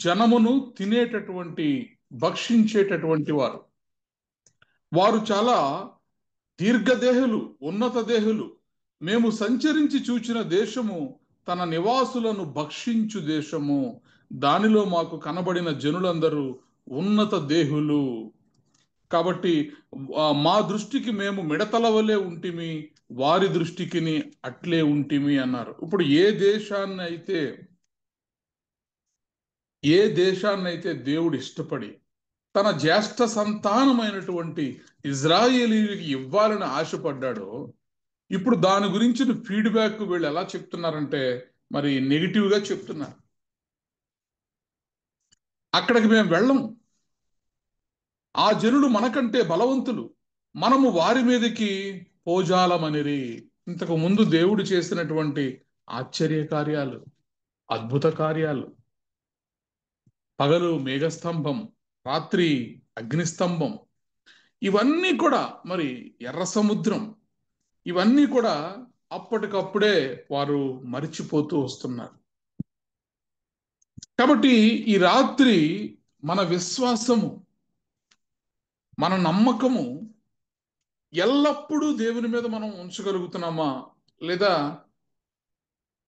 జనమును తినేటటువంటి భక్షించేటటువంటి వారు, వారు చాలా దీర్ఘదేహులు, ఉన్నత దేహులు. మేము సంచరించి చూచిన దేశము తన నివాసులను భక్షించు దేశము, దానిలో మాకు కనబడిన జనులందరూ ఉన్నత దేహులు. కాబట్టి మా దృష్టికి మేము మిడతల వలె ఉంటిమి, వారి దృష్టికి అట్లే ఉంటిమి అన్నారు. ఇప్పుడు ఏ దేశాన్నైతే దేవుడు ఇష్టపడి తన జ్యేష్ఠ సంతానమైనటువంటి ఇజ్రాయేలీయులకి ఇవ్వాలని ఆశపడ్డాడో, ఇప్పుడు దాని గురించిన ఫీడ్బ్యాక్ వీళ్ళు ఎలా చెప్తున్నారంటే మరి నెగిటివ్ గా చెప్తున్నారు. అక్కడికి మేము వెళ్ళము, ఆ జనులు మనకంటే బలవంతులు, మనము వారి మీదకి పోజాలమనిరి. ఇంతకు ముందు దేవుడు చేసినటువంటి ఆశ్చర్య కార్యాలు, అద్భుత కార్యాలు, పగలు మేఘస్తంభం, రాత్రి అగ్నిస్తంభం, ఇవన్నీ కూడా మరి ఎర్ర సముద్రం, ఇవన్నీ కూడా అప్పటికప్పుడే వారు మరిచిపోతూ వస్తున్నారు. కాబట్టి ఈ రాత్రి మన విశ్వాసము, మన నమ్మకము ఎల్లప్పుడూ దేవుని మీద మనం ఉంచగలుగుతున్నామా, లేదా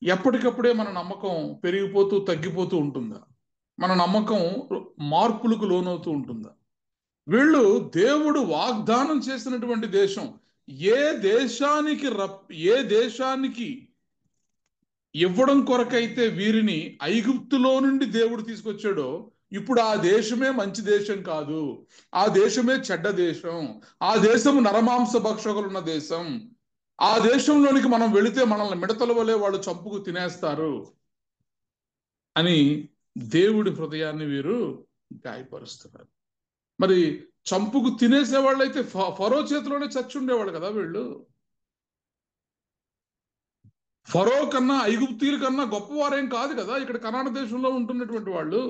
ఎప్పటికప్పుడే మన నమ్మకం పెరిగిపోతూ తగ్గిపోతూ ఉంటుందా? మన నమ్మకం మార్పులకు లోనవుతూ ఉంటుందా? వీళ్ళు దేవుడు వాగ్దానం చేసినటువంటి దేశం, ఏ దేశానికి ఇవ్వడం కొరకైతే వీరిని ఐగుప్తులో నుండి దేవుడు తీసుకొచ్చాడో, ఇప్పుడు ఆ దేశమే మంచి దేశం కాదు, ఆ దేశమే చెడ్డ దేశం, ఆ దేశం నరమాంస భక్షకులున్న దేశం, ఆ దేశంలోనికి మనం వెళితే మనల్ని మిడతల వలె వాళ్ళు చంపుకు తినేస్తారు అని దేవుడి హృదయాన్ని వీరు గాయపరుస్తున్నారు. మరి చంపుకు తినేసే వాళ్ళైతే ఫరో చేతిలోనే చచ్చి ఉండేవాళ్ళు కదా వీళ్ళు. ఫరో కన్నా ఐగుప్తీయుల కన్నా గొప్పవారేం కాదు కదా ఇక్కడ కనాన దేశంలో ఉంటున్నటువంటి వాళ్ళు.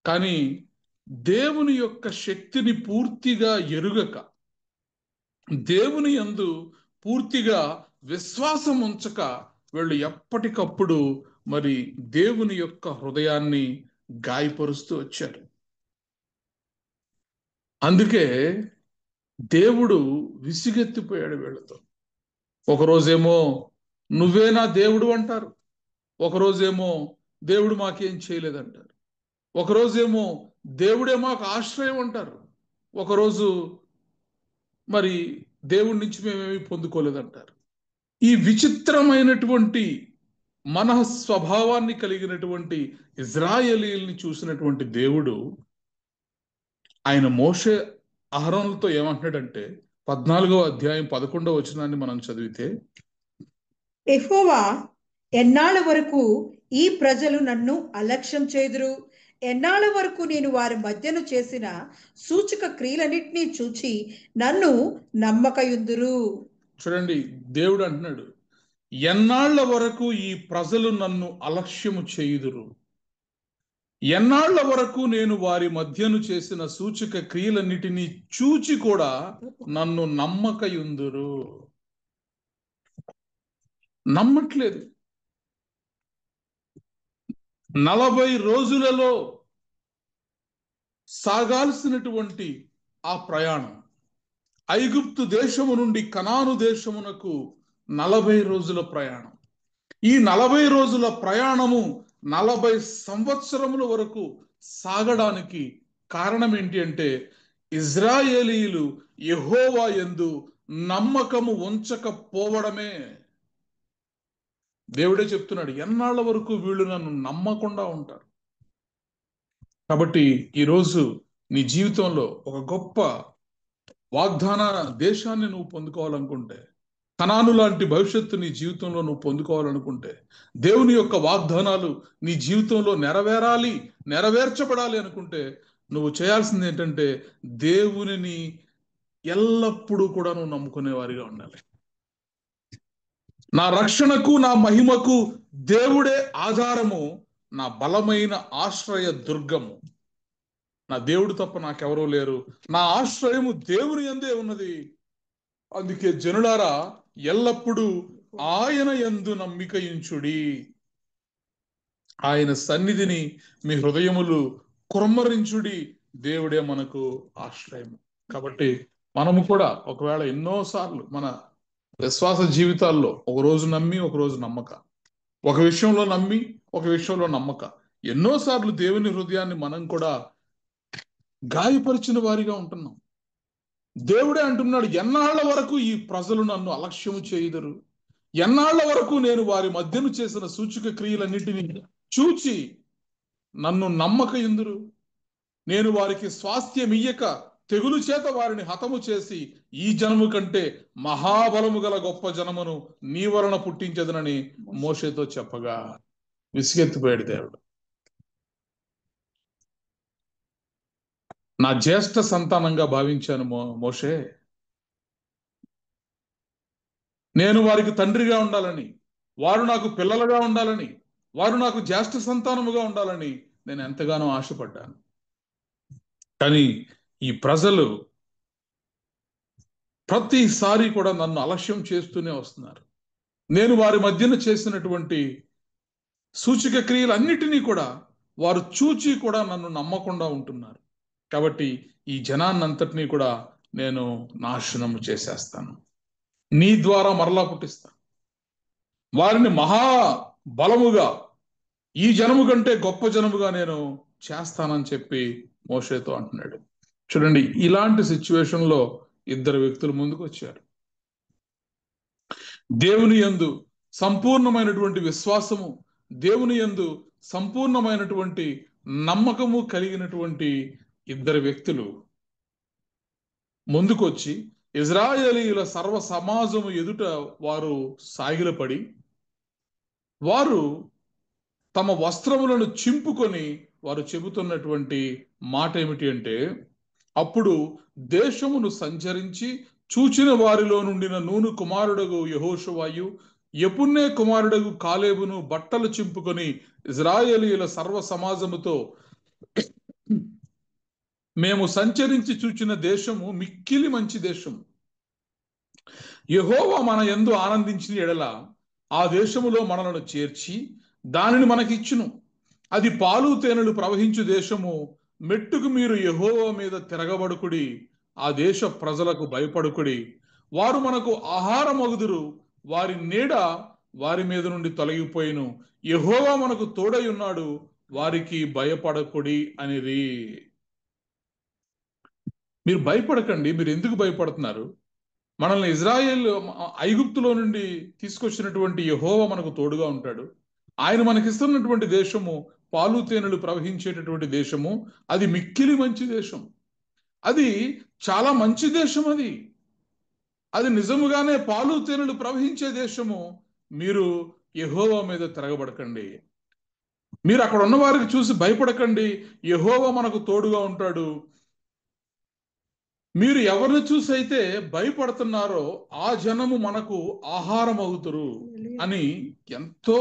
కానీ దేవుని యొక్క శక్తిని పూర్తిగా ఎరుగక, దేవుని యందు పూర్తిగా విశ్వాసం ఉంచక వీళ్ళు ఎప్పటికప్పుడు మరి దేవుని యొక్క హృదయాన్ని గాయపరుస్తూ వచ్చారు. అందుకే దేవుడు విసిగెత్తిపోయాడు వీళ్ళతో. ఒకరోజేమో నువ్వే నా దేవుడు అంటారు, ఒకరోజేమో దేవుడు మాకేం చేయలేదంటారు, ఒకరోజేమో దేవుడే మాకు ఆశ్రయం అంటారు, ఒకరోజు మరి దేవుడి నుంచి మేమేమి పొందుకోలేదంటారు. ఈ విచిత్రమైనటువంటి మన స్వభావాన్ని కలిగినటువంటి ఇజ్రాయేలీల్ని చూసినటువంటి దేవుడు ఆయన మోషే అహరోనులతో ఏమంటున్నాడంటే 14వ అధ్యాయం 11వ వచనాన్ని మనం చదివితే, యెహోవా ఎన్నాళ్ళ వరకు ఈ ప్రజలు నన్ను అలక్ష్యం చేదురు, ఎన్నాళ్ళ వరకు నేను వారి మధ్యను చేసిన సూచక క్రియలన్నిటినీ చూచి నన్ను నమ్మకయుందురు. చూడండి, దేవుడు అంటున్నాడు, ఎన్నాళ్ల వరకు ఈ ప్రజలు నన్ను అలక్ష్యము చేయుదురు, ఎన్నాళ్ల వరకు నేను వారి మధ్యను చేసిన సూచక క్రియలన్నిటినీ చూచి కూడా నన్ను నమ్మకయుందురు. నమ్మట్లేదు. 40 రోజులలో సాగాల్సినటువంటి ఆ ప్రయాణం, ఐగుప్తు దేశము నుండి కనాను దేశమునకు 40 రోజుల ప్రయాణం. ఈ 40 రోజుల ప్రయాణము 40 సంవత్సరముల వరకు సాగడానికి కారణం ఏంటి అంటే, ఇజ్రాయేలీయులు యెహోవా యందు నమ్మకము ఉంచకపోవడమే. దేవుడే చెప్తున్నాడు, ఎన్నాళ్ళ వరకు వీళ్ళు నన్ను నమ్మకుండా ఉంటారు. కాబట్టి ఈరోజు నీ జీవితంలో ఒక గొప్ప వాగ్దాన దేశాన్ని నువ్వు పొందుకోవాలనుకుంటే, కనాను లాంటి భవిష్యత్తు నీ జీవితంలో నువ్వు పొందుకోవాలనుకుంటే, దేవుని యొక్క వాగ్దానాలు నీ జీవితంలో నెరవేర్చబడాలి అనుకుంటే, నువ్వు చేయాల్సింది ఏంటంటే దేవునిని ఎల్లప్పుడూ కూడా నువ్వు నమ్ముకునే వారిగా ఉండాలి. నా రక్షణకు నా మహిమకు దేవుడే ఆధారము, నా బలమైన ఆశ్రయ దుర్గము, నా దేవుడు తప్ప నాకెవరూ లేరు, నా ఆశ్రయము దేవుని యందే ఉన్నది. అందుకే జనులారా ఎల్లప్పుడూ ఆయన యందు నమ్మికయించుడి, ఆయన సన్నిధిని మీ హృదయములు కుమ్మరించుడి, దేవుడే మనకు ఆశ్రయము. కాబట్టి మనము కూడా ఒకవేళ ఎన్నోసార్లు మన విశ్వాస జీవితాల్లో ఒక రోజు నమ్మి ఒక రోజు నమ్మక, ఒక విషయంలో నమ్మి ఒక విషయంలో నమ్మక, ఎన్నోసార్లు దేవుని హృదయాన్ని మనం కూడా గాయపరిచిన వారిగా ఉంటున్నాం. దేవుడే అంటున్నాడు, ఎన్నాళ్ల వరకు ఈ ప్రజలు నన్ను అలక్ష్యము చేయుదురు, ఎన్నాళ్ల వరకు నేను వారి మధ్యను చేసిన సూచక క్రియలన్నిటినీ చూచి నన్ను నమ్మకయుందురు. నేను వారికి స్వాస్థ్యమియ్యక తెగులు చేత వారిని హతము చేసి ఈ జనము కంటే మహాబలము గల గొప్ప జనమును నీ వలన పుట్టించదనని మోషేతో చెప్పగా విసిగెత్తిపోయాడు దేవుడు. నా జ్యేష్ఠ సంతానంగా భావించాను మోషే, నేను వారికి తండ్రిగా ఉండాలని, వారు నాకు పిల్లలుగా ఉండాలని, వారు నాకు జ్యేష్ఠ సంతానముగా ఉండాలని నేను ఎంతగానో ఆశపడ్డాను. కానీ ఈ ప్రజలు ప్రతిసారి కూడా నన్ను అలక్ష్యం చేస్తూనే వస్తున్నారు. నేను వారి మధ్యన చేసినటువంటి సూచక క్రియలన్నిటినీ కూడా వారు చూచి కూడా నన్ను నమ్మకుండా ఉంటున్నారు. కాబట్టి ఈ జనాన్నంతటినీ కూడా నేను నాశనం చేసేస్తాను, నీ ద్వారా మరలా పుట్టిస్తాను, వారిని మహా బలముగా ఈ జనము కంటే గొప్ప జనముగా నేను చేస్తానని చెప్పి మోషేతో అంటున్నాడు. చూడండి, ఇలాంటి సిచ్యువేషన్ లో ఇద్దరు వ్యక్తులు ముందుకు వచ్చారు. దేవుని యందు సంపూర్ణమైనటువంటి విశ్వాసము, దేవుని యందు సంపూర్ణమైనటువంటి నమ్మకము కలిగినటువంటి ఇద్దరు వ్యక్తులు ముందుకొచ్చి ఇజ్రాయేలీయుల సర్వ సమాజము ఎదుట వారు సాగిలపడి వారు తమ వస్త్రములను చింపుకొని వారు చెబుతున్నటువంటి మాట ఏమిటి అంటే, అప్పుడు దేశమును సంచరించి చూచిన వారిలో నుండిన నూను కుమారుడగు యెహోషువయు యెఫున్నె కుమారుడగు కాలేబును బట్టలు చింపుకొని ఇజ్రాయేలీయుల సర్వ సమాజముతో, మేము సంచరించి చూచిన దేశము మిక్కిలి మంచి దేశము, యెహోవా మన యందు ఆనందించిన ఎడల ఆ దేశములో మనలను చేర్చి దానిని మనకిచ్చును. అది పాలు తేనెలు ప్రవహించు దేశము. మెట్టుకు మీరు యెహోవా మీద తిరగబడుకుడి, ఆ దేశ ప్రజలకు భయపడుకుడి. వారు మనకు ఆహారమగుదురు, వారి నీడ వారి మీద నుండి తొలగిపోయిను. యెహోవా మనకు తోడై ఉన్నాడు, వారికి భయపడకుడి అనేది. మీరు భయపడకండి. మీరు ఎందుకు భయపడుతున్నారు? మనల్ని ఇజ్రాయేల్ ఐగుప్తులో నుండి తీసుకొచ్చినటువంటి యెహోవా మనకు తోడుగా ఉంటాడు. ఆయన మనకిస్తున్నటువంటి దేశము పాలు తేనెలు ప్రవహించేటటువంటి దేశము. అది మిక్కిలి మంచి దేశం. అది చాలా మంచి దేశం. అది నిజముగానే పాలు తేనెలు ప్రవహించే దేశము. మీరు యెహోవా మీద తిరగబడకండి. మీరు అక్కడ ఉన్న వారికి చూసి భయపడకండి. యెహోవా మనకు తోడుగా ఉంటాడు. మీరు ఎవరిని చూసి అయితే భయపడుతున్నారో ఆ జనము మనకు ఆహారం అవుతారు అని ఎంతో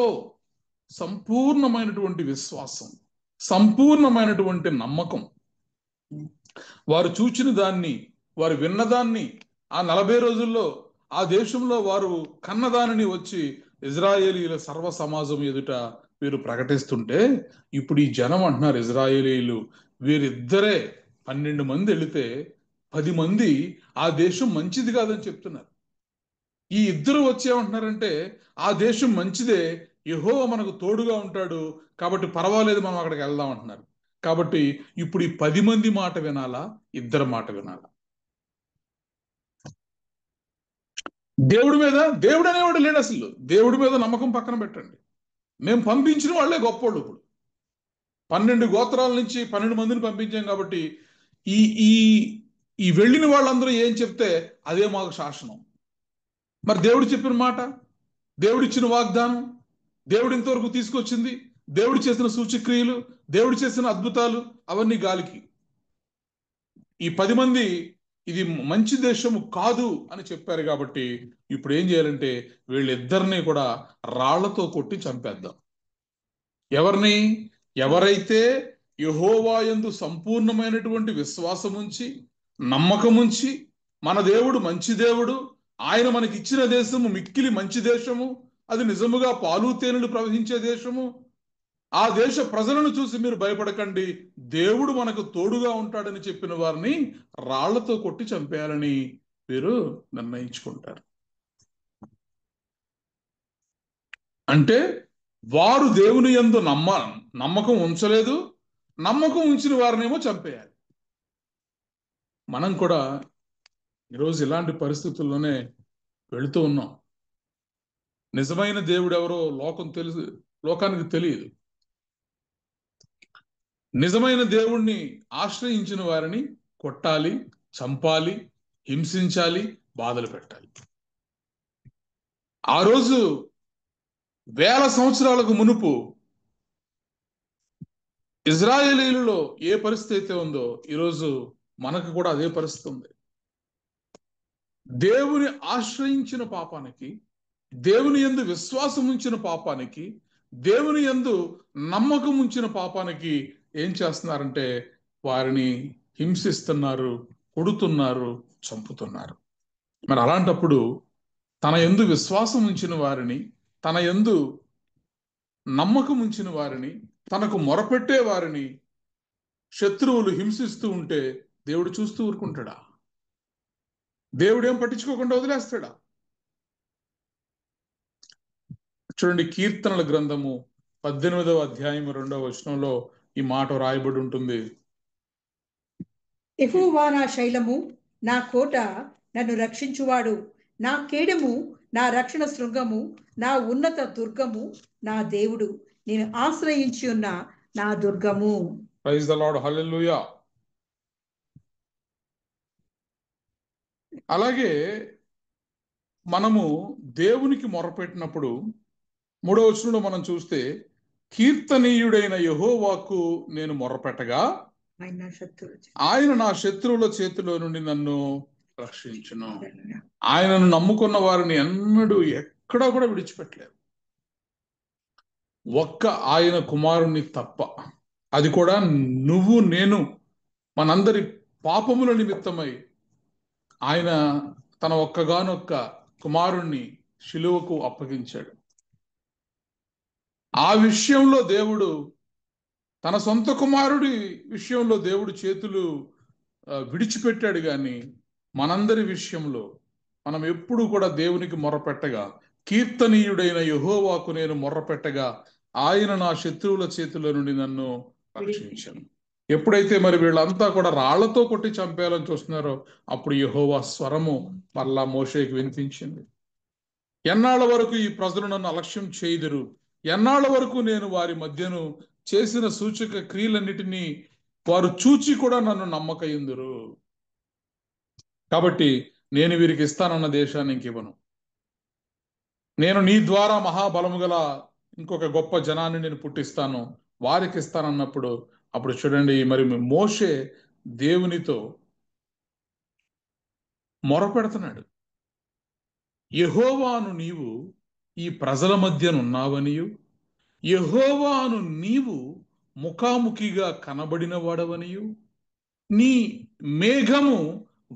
సంపూర్ణమైనటువంటి విశ్వాసం, సంపూర్ణమైనటువంటి నమ్మకం. వారు చూచిన దాన్ని, వారు విన్నదాన్ని, ఆ 40 రోజుల్లో ఆ దేశంలో వారు కన్నదానిని వచ్చి ఇజ్రాయేలీల సర్వ సమాజం ఎదుట వీరు ప్రకటిస్తుంటే, ఇప్పుడు ఈ జనం అంటున్నారు, ఇజ్రాయేలీలు వీరిద్దరే 12 మంది వెళితే 10 మంది ఆ దేశం మంచిది కాదని చెప్తున్నారు. ఈ ఇద్దరు వచ్చేమంటున్నారంటే, ఆ దేశం మంచిదే, యెహోవా మనకు తోడుగా ఉంటాడు, కాబట్టి పర్వాలేదు, మనం అక్కడికి వెళ్దాం అంటున్నారు. కాబట్టి ఇప్పుడు ఈ 10 మంది మాట వినాలా, ఇద్దరు మాట వినాలా? దేవుడు అనేవాడు లేడు అసలు. దేవుడి మీద నమ్మకం పక్కన పెట్టండి. మేము పంపించిన వాళ్ళే గొప్పోళ్ళు. ఇప్పుడు 12 గోత్రాల నుంచి 12 మందిని పంపించాం కాబట్టి ఈ ఈ ఈ వెళ్ళిన వాళ్ళందరూ ఏం చెప్తే అదే మాకు శాసనం. మరి దేవుడు చెప్పిన మాట, దేవుడిచ్చిన వాగ్దానం, దేవుడు ఇంతవరకు తీసుకొచ్చింది, దేవుడు చేసిన సూచక్రియలు, దేవుడు చేసిన అద్భుతాలు అవన్నీ గాలికి. ఈ 10 మంది ఇది మంచి దేశము కాదు అని చెప్పారు. కాబట్టి ఇప్పుడు ఏం చేయాలంటే వీళ్ళిద్దరిని కూడా రాళ్లతో కొట్టి చంపేద్దాం. ఎవరిని? ఎవరైతే యెహోవా యందు సంపూర్ణమైనటువంటి విశ్వాసం ఉంచి, నమ్మకం ఉంచి, మన దేవుడు మంచి దేవుడు, ఆయన మనకి ఇచ్చిన దేశము మిక్కిలి మంచి దేశము, అది నిజముగా పాలు తేనెలు ప్రవహించే దేశము, ఆ దేశ ప్రజలను చూసి మీరు భయపడకండి, దేవుడు మనకు తోడుగా ఉంటాడని చెప్పిన వారిని రాళ్లతో కొట్టి చంపేయాలని వీరు నిర్ణయించుకుంటారు. అంటే వారు దేవుని యందు నమ్మకం ఉంచలేదు, నమ్మకం ఉంచిన వారినేమో చంపేయాలి. మనం కూడా ఈరోజు ఇలాంటి పరిస్థితుల్లోనే వెళుతూ ఉన్నాం. నిజమైన దేవుడు ఎవరో లోకానికి తెలియదు. నిజమైన దేవుణ్ణి ఆశ్రయించిన వారిని కొట్టాలి, చంపాలి, హింసించాలి, బాధలు పెట్టాలి. ఆ రోజు వేల సంవత్సరాలకు మునుపు ఇజ్రాయేలీలలో ఏ పరిస్థితి అయితే ఉందో ఈరోజు మనకు కూడా అదే పరిస్థితి ఉంది. దేవుని ఆశ్రయించిన పాపానికి, దేవుని యందు విశ్వాసం ఉంచిన పాపానికి, దేవుని యందు నమ్మకం ఉంచిన పాపానికి ఏం చేస్తున్నారంటే వారిని హింసిస్తున్నారు, కొడుతున్నారు, చంపుతున్నారు. మరి అలాంటప్పుడు తన యందు విశ్వాసం ఉంచిన వారిని, తన యందు నమ్మకం ఉంచిన వారిని, తనకు మొరపెట్టే వారిని శత్రువులు హింసిస్తూ ఉంటే దేవుడు చూస్తూ ఊరుకుంటాడా? దేవుడేం పట్టించుకోకుండా వదిలేస్తాడా? చూడండి, కీర్తనల గ్రంథము 18వ అధ్యాయం 2వ వచనంలో ఈ మాట రాయబడి ఉంటుంది. యెహోవా నా శైలము, నా కోట, నన్ను రక్షించువాడు, నా కేడము, నా రక్షణ శృంగము, నా ఉన్నత దుర్గము, నా దేవుడు, నేను ఆశ్రయించి ఉన్న నా దుర్గము. ప్రైజ్ ద లార్డ్, హల్లెలూయా. అలాగే మనము దేవునికి మొరపెట్టినప్పుడు 3వ వచనంలో మనం చూస్తే, కీర్తనీయుడైన యెహోవాకు నేను మొరపెట్టగా ఆయన నా శత్రువుల చేతిలో నుండి నన్ను రక్షించును. ఆయనను నమ్ముకున్న వారిని ఎన్నడూ ఎక్కడా కూడా విడిచిపెట్టలేదు, ఒక్క ఆయన కుమారుని తప్ప. అది కూడా నువ్వు నేను మనందరి పాపముల నిమిత్తమై ఆయన తన ఒక్కగానొక్క కుమారుణ్ణి శిలువకు అప్పగించాడు. ఆ విషయంలో దేవుడు, తన సొంత కుమారుడి విషయంలో దేవుడు చేతులు విడిచిపెట్టాడు. కానీ మనందరి విషయంలో మనం ఎప్పుడు కూడా దేవునికి మొర్రపెట్టగా, కీర్తనీయుడైన యెహోవాకు నేను మొర్రపెట్టగా ఆయన నా శత్రువుల చేతిలో నుండి నన్ను రక్షించాను. ఎప్పుడైతే మరి వీళ్ళంతా కూడా రాళ్లతో కొట్టి చంపేయాలని చూస్తున్నారో అప్పుడు యెహోవా స్వరము మరలా మోషేకి వినిపించింది. ఎన్నాళ్ళ వరకు ఈ ప్రజలు నన్ను అలక్ష్యం చేయుదురు? ఎన్నాళ్ళ వరకు నేను వారి మధ్యను చేసిన సూచక క్రియలన్నిటినీ వారు చూచి కూడా నన్ను నమ్మకయుందురు? కాబట్టి నేను వీరికి ఇస్తానన్న దేశాన్ని ఇంకివ్వను. నేను నీ ద్వారా మహాబలము గల ఇంకొక గొప్ప జనాన్ని నేను పుట్టిస్తాను, వారికి ఇస్తానన్నప్పుడు అప్పుడు చూడండి, మరి మోషే దేవునితో మొరపెడుతున్నాడు. యెహోవాను నీవు ఈ ప్రజల మధ్యనున్నావనియు, యెహోవాను నీవు ముఖాముఖిగా కనబడిన వాడవనియు, నీ మేఘము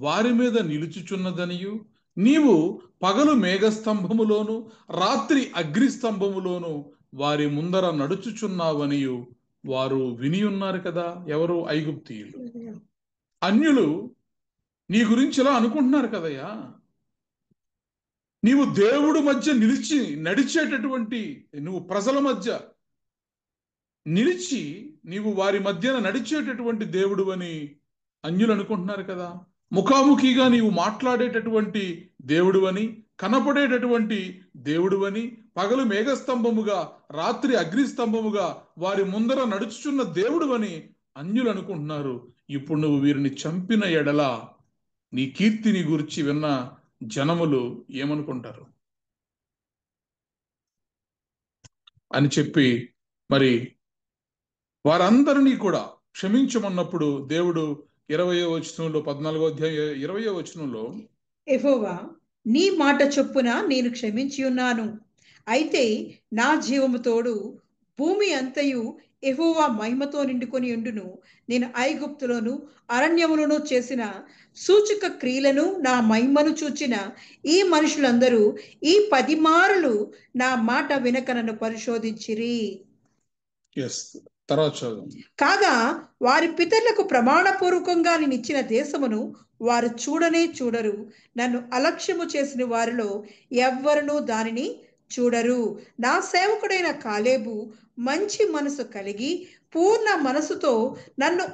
వారి మీద నిలుచుచున్నదనియు, నీవు పగలు మేఘస్తంభములోను రాత్రి అగ్నిస్తంభములోను వారి ముందర నడుచుచున్నావనియు వారు విని ఉన్నారు కదా. ఎవరు? ఐగుప్తీయులు, అన్యులు నీ గురించి ఇలా అనుకుంటున్నారు కదయ్యా. నీవు దేవుడి మధ్య నిలిచి నడిచేటటువంటి, నువ్వు ప్రజల మధ్య నిలిచి నీవు వారి మధ్యన నడిచేటటువంటి దేవుడు అని అన్యులు అనుకుంటున్నారు కదా. ముఖాముఖిగా నీవు మాట్లాడేటటువంటి దేవుడు అని, కనపడేటటువంటి దేవుడు అని, పగలు మేఘస్తంభముగా రాత్రి అగ్నిస్తంభముగా వారి ముందర నడుచుచున్న దేవుడు అని అన్యులు అనుకుంటున్నారు. ఇప్పుడు నువ్వు వీరిని చంపిన ఎడల నీ కీర్తిని గురించి విన్న జనములు ఏమనుకుంటారు అని చెప్పి మరి వారందరినీ కూడా క్షమించమన్నప్పుడు దేవుడు 20వ వచనంలో 14వ అధ్యాయం 20వ వచనంలో, యెహోవా నీ మాట చొప్పున నేను క్షమించి ఉన్నాను. అయితే నా జీవము తోడు భూమి అంతయు యెహోవా మహిమతో నిండుకొని ఉండును. నేను ఐగుప్తులోను అరణ్యములను చేసిన సూచక క్రియలను నా మహిమను చూచిన ఈ మనుషులందరూ ఈ 10 మారులు నా మాట వినక నన్ను పరిశోధించిరి. తర్వాత చదువు. కాగా వారి పితరులకు ప్రమాణపూర్వకంగా నేను ఇచ్చిన దేశమును వారు చూడనే చూడరు. నన్ను అలక్ష్యము చేసిన వారిలో ఎవ్వరునూ దానిని చూడరు. నా సేవకుడైన కాలేబు మంచి మనసు కలిగి పూర్ణ మనసుతో నన్ను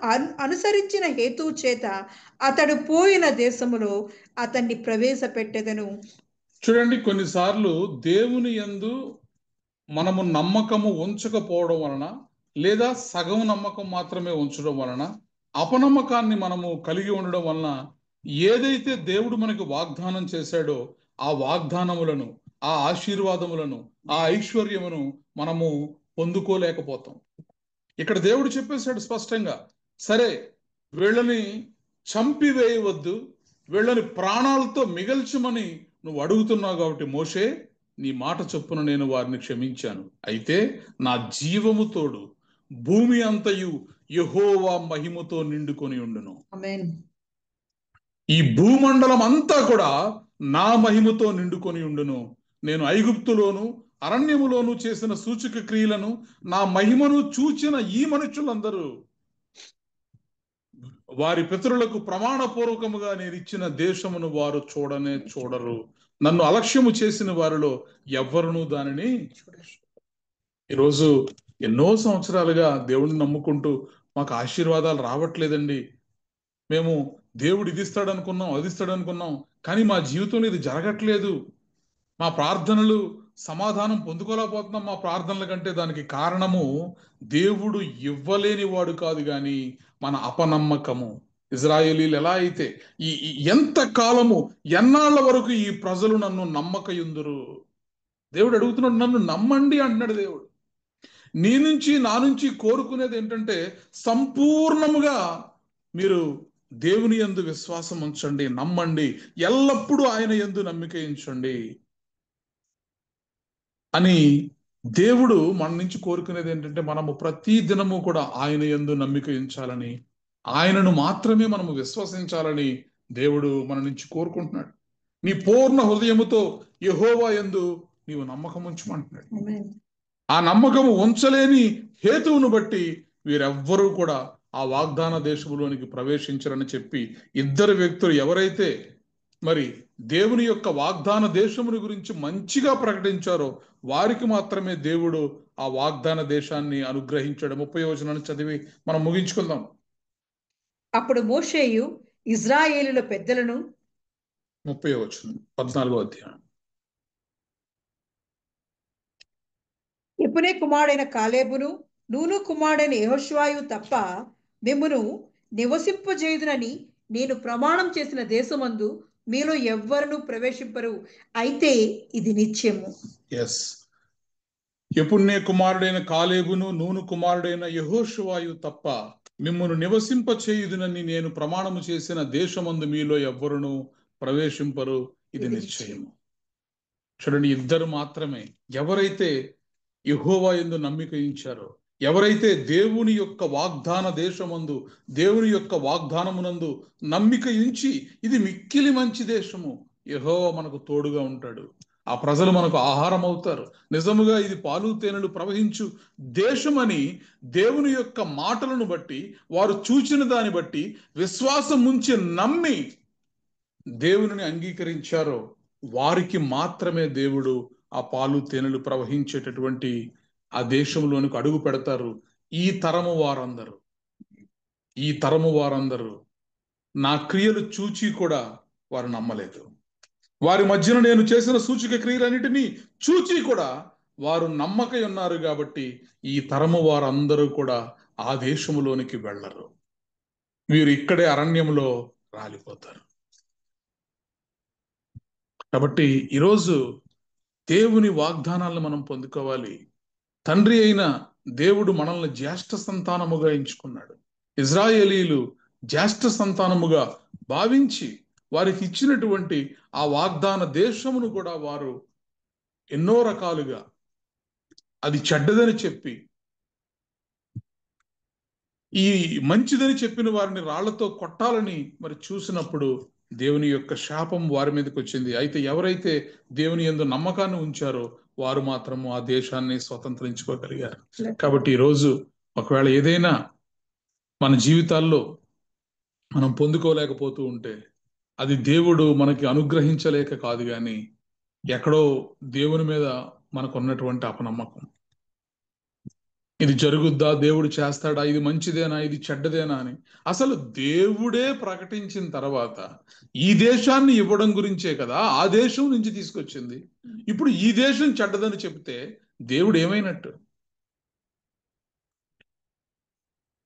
అనుసరించిన హేతువు చేత అతడు పోయిన దేశములో అతన్ని ప్రవేశపెట్టెదను. చూడండి, కొన్నిసార్లు దేవుని యందు మనము నమ్మకము ఉంచకపోవడం వలన లేదా సగం నమ్మకం మాత్రమే ఉంచడం వలన, అపనమ్మకాన్ని మనము కలిగి ఉండడం వలన ఏదైతే దేవుడు మనకు వాగ్దానం చేశాడో ఆ వాగ్దానములను, ఆ ఆశీర్వాదములను, ఆ ఐశ్వర్యమును మనము పొందుకోలేకపోతాం. ఇక్కడ దేవుడు చెప్పేశాడు స్పష్టంగా, సరే వీళ్ళని చంపివేయవద్దు, వీళ్ళని ప్రాణాలతో మిగల్చమని నువ్వు అడుగుతున్నావు కాబట్టి మోషే, నీ మాట చొప్పున నేను వారిని క్షమించాను. అయితే నా జీవము తోడు భూమి అంతయు యెహోవా మహిమతో నిండుకొని ఉండును. ఆమేన్. ఈ భూమండలం అంతా కూడా నా మహిమతో నిండుకొని ఉండును. నేను ఐగుప్తులోను అరణ్యములోను చేసిన సూచక క్రియలను, నా మహిమను చూచిన ఈ మనుషులందరూ వారి పితరులకు ప్రమాణపూర్వకముగా నేను ఇచ్చిన దేశమును వారు చూడనే చూడరు. నన్ను అలక్ష్యము చేసిన వారిలో ఎవ్వరునూ దానిని చూడరు. ఈరోజు ఎన్నో సంవత్సరాలుగా దేవుడిని నమ్ముకుంటూ మాకు ఆశీర్వాదాలు రావట్లేదండి, మేము దేవుడు ఇది ఇస్తాడు అనుకున్నాం, అది ఇస్తాడు అనుకున్నాం, కానీ మా జీవితంలో ఇది జరగట్లేదు, మా ప్రార్థనలు సమాధానం పొందుకోలేకపోతున్నాం మా ప్రార్థనల కంటే, దానికి కారణము దేవుడు ఇవ్వలేని వాడు కాదు కానీ మన అపనమ్మకము. ఇజ్రాయేలీలు ఎలా అయితే ఎంత కాలము, ఎన్నాళ్ళ వరకు ఈ ప్రజలు నన్ను నమ్మకయుందురు? దేవుడు అడుగుతున్నాడు, నన్ను నమ్మండి అంటున్నాడు దేవుడు. నీ నుంచి నా నుంచి కోరుకునేది ఏంటంటే సంపూర్ణముగా మీరు దేవుని యందు విశ్వాసం ఉంచండి, నమ్మండి, ఎల్లప్పుడూ ఆయన యందు నమ్మిక ఉంచండి అని దేవుడు మన నుంచి కోరుకునేది ఏంటంటే మనము ప్రతి దినము కూడా ఆయన యందు నమ్మిక ఉంచాలని, ఆయనను మాత్రమే మనము విశ్వసించాలని దేవుడు మన నుంచి కోరుకుంటున్నాడు. నీ పూర్ణ హృదయముతో యెహోవా యందు నీవు నమ్మకం ఉంచమంటున్నాడు. ఆమేన్. ఆ నమ్మకము ఉంచలేని హేతువును బట్టి వీరెవ్వరూ కూడా ఆ వాగ్దాన దేశంలోనికి ప్రవేశించరని చెప్పి, ఇద్దరు వ్యక్తులు ఎవరైతే మరి దేవుని యొక్క వాగ్దాన దేశముని గురించి మంచిగా ప్రకటించారో వారికి మాత్రమే దేవుడు ఆ వాగ్దాన దేశాన్ని అనుగ్రహించాడు. 30వ వచనాన్ని చదివి మనం ముగించుకుందాం. అప్పుడు మోషేయు ఇజ్రాయేలుల పెద్దలను 30వ వచనం 14వ అధ్యాయం. యెఫునే కుమారుడైన కాలేబును నూను కుమారుడైన యెహోషువయు తప్ప మిమ్మును నివసింపజేయుదునని నేను ప్రమాణం చేసిన దేశమందు మీలో ఎవ్వరును ప్రవేశింపరు, అయితే ఇది నిత్యము. ఎస్, యెఫునే కుమారుడైన కాలేబును నూను కుమారుడైన యెహోషువయు తప్ప మిమ్మును నివసింప చేయుదునని నేను ప్రమాణము చేసిన దేశమందు మీలో ఎవ్వరును ప్రవేశింపరు, ఇది నిశ్చయము. చూడండి, ఇద్దరు మాత్రమే ఎవరైతే యెహోవా యందు నమ్మిక ఉంచారో, ఎవరైతే దేవుని యొక్క వాగ్దాన దేశమందు, దేవుని యొక్క వాగ్దానమునందు నమ్మిక ఉంచి ఇది మిక్కిలి మంచి దేశము, యెహోవా మనకు తోడుగా ఉంటాడు, ఆ ప్రజలు మనకు ఆహారం అవుతారు, నిజముగా ఇది పాలు తేనెలు ప్రవహించు దేశమని దేవుని యొక్క మాటలను బట్టి, వారు చూచిన దాన్ని బట్టి విశ్వాసం ఉంచి నమ్మి దేవుని అంగీకరించారో వారికి మాత్రమే దేవుడు ఆ పాలు తేనెలు ప్రవహించేటటువంటి ఆ దేశంలోనికి అడుగు పెడతారు. ఈ తరము వారందరూ నా క్రియలు చూచి కూడా వారు నమ్మలేదు. వారి మధ్యన నేను చేసిన సూచక క్రియలన్నిటినీ చూచి కూడా వారు నమ్మకై ఉన్నారు కాబట్టి ఈ తరము వారందరూ కూడా ఆ దేశములోనికి వెళ్ళరు. వీరు ఇక్కడే అరణ్యంలో రాలిపోతారు. కాబట్టి ఈరోజు దేవుని వాగ్దానాలను మనం పొందుకోవాలి. తండ్రి అయిన దేవుడు మనల్ని జ్యేష్ఠ సంతానముగా ఎంచుకున్నాడు. ఇజ్రాయేలీలు జ్యేష్ఠ సంతానముగా భావించి వారికి ఇచ్చినటువంటి ఆ వాగ్దాన దేశమును కూడా వారు ఎన్నో రకాలుగా అది చెడ్డదని చెప్పి, ఈ మంచిదని చెప్పిన వారిని రాళ్లతో కొట్టాలని మరి చూసినప్పుడు దేవుని యొక్క శాపం వారి మీదకి వచ్చింది. అయితే ఎవరైతే దేవుని యందు నమ్మకాన్ని ఉంచారో వారు మాత్రము ఆ దేశాన్ని స్వతంత్రించుకోగలిగారు. కాబట్టి ఈరోజు ఒకవేళ ఏదైనా మన జీవితాల్లో మనం పొందుకోలేకపోతూ ఉంటే అది దేవుడు మనకి అనుగ్రహించలేక కాదు, కానీ ఎక్కడో దేవుని మీద మనకు ఉన్నటువంటి అపనమ్మకం. ఇది జరుగుద్దా, దేవుడు చేస్తాడా, ఇది మంచిదేనా, ఇది చెడ్డదేనా అని అసలు దేవుడే ప్రకటించిన తర్వాత ఈ దేశాన్ని ఇవ్వడం గురించే కదా ఆ దేశం నుంచి తీసుకొచ్చింది. ఇప్పుడు ఈ దేశం చెడ్డదని చెప్తే దేవుడు ఏమైనట్టు?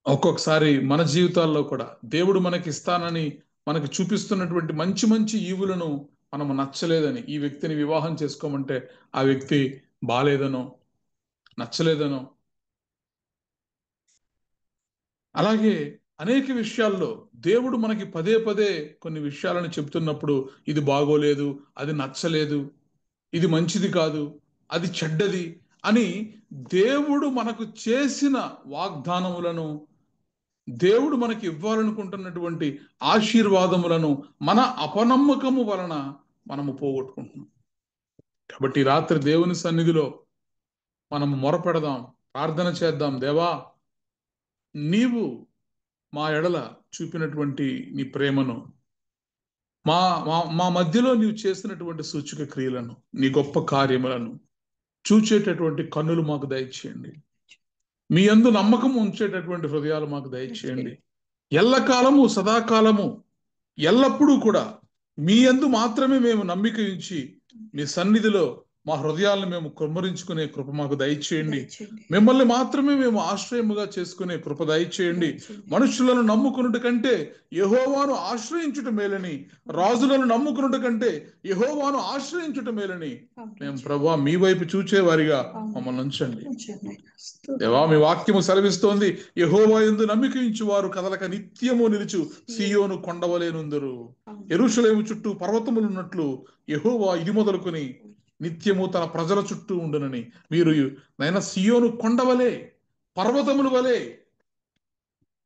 ఒక్కొక్కసారి మన జీవితాల్లో కూడా దేవుడు మనకి ఇస్తానని మనకి చూపిస్తున్నటువంటి మంచి మంచి ఈవులను మనము నచ్చలేదని, ఈ వ్యక్తిని వివాహం చేసుకోమంటే ఆ వ్యక్తి బాలేదనో నచ్చలేదనో, అలాగే అనేక విషయాల్లో దేవుడు మనకి పదే పదే కొన్ని విషయాలను చెప్తున్నప్పుడు ఇది బాగోలేదు, అది నచ్చలేదు, ఇది మంచిది కాదు, అది చెడ్డది అని దేవుడు మనకు చేసిన వాగ్దానములను, దేవుడు మనకి ఇవ్వాలనుకుంటున్నటువంటి ఆశీర్వాదములను మన అపనమ్మకము వలన మనము పోగొట్టుకుంటున్నాం. కాబట్టి ఈ రాత్రి దేవుని సన్నిధిలో మనం మొరపెడదాం, ప్రార్థన చేద్దాం. దేవా, నీవు మా ఎడల చూపినటువంటి నీ ప్రేమను, మా మా మా మధ్యలో నీవు చేసినటువంటి సూచక క్రియలను, నీ గొప్ప కార్యములను చూచేటటువంటి కన్నులు మాకు దయచేయండి. మీ యందు నమ్మకం ఉంచేటటువంటి హృదయాలు మాకు దయచేయండి. ఎల్లకాలము, సదాకాలము, ఎల్లప్పుడూ కూడా మీ యందు మాత్రమే మేము నమ్మిక ఉంచి మీ సన్నిధిలో మా హృదయాలను మేము కుమ్మరించుకునే కృప మాకు దయచేయండి. మిమ్మల్ని మాత్రమే మేము ఆశ్రయముగా చేసుకునే కృప దయచేయండి. మనుషులను నమ్ముకున్నట కంటే యెహోవాను ఆశ్రయించుట మేలని, రాజులను నమ్ముకున్నట కంటే యెహోవాను ఆశ్రయించుట మేలని మేము ప్రభువా మీ వైపు చూచేవారిగా మమ్మల్ని ఉంచండి. దేవా, మీ వాక్యము సెలవిస్తోంది, యెహోవా యందు నమ్మిక ఉంచువారు కదలక నిత్యము నిలుచు సీయోను కొండవలేనుందరు. యెరూషలేము చుట్టూ పర్వతములు ఉన్నట్లు యెహోవా ఇది మొదలుకొని నిత్యము తన ప్రజల చుట్టూ ఉండునని, మీరు నైనా సీయోను కొండవలే, పర్వతముల వలె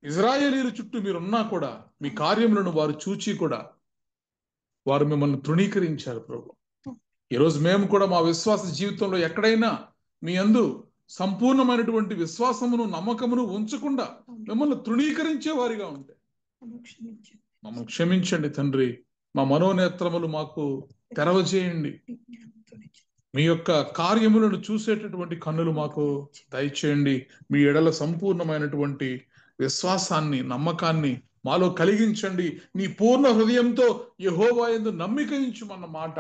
ఇజ్రాయేలీల చుట్టూ మీరున్నా కూడా మీ కార్యములను వారు చూచి కూడా వారు మిమ్మల్ని తృణీకరించారు ప్రభు. ఈరోజు మేము కూడా మా విశ్వాస జీవితంలో ఎక్కడైనా మీ యందు సంపూర్ణమైనటువంటి విశ్వాసమును, నమ్మకమును ఉంచకుండా మిమ్మల్ని తృణీకరించే వారిగా ఉంటే మమ్మల్ని క్షమించండి తండ్రి. మా మనోనేత్రములు మాకు తెరవజేయండి. మీ యొక్క కార్యములను చూసేటటువంటి కన్నులు మాకు దయచేయండి. మీ ఎడల సంపూర్ణమైనటువంటి విశ్వాసాన్ని, నమ్మకాన్ని మాలో కలిగించండి. నీ పూర్ణ హృదయంతో యెహోవా యందు నమ్మిక ఉంచుమన్న మాట,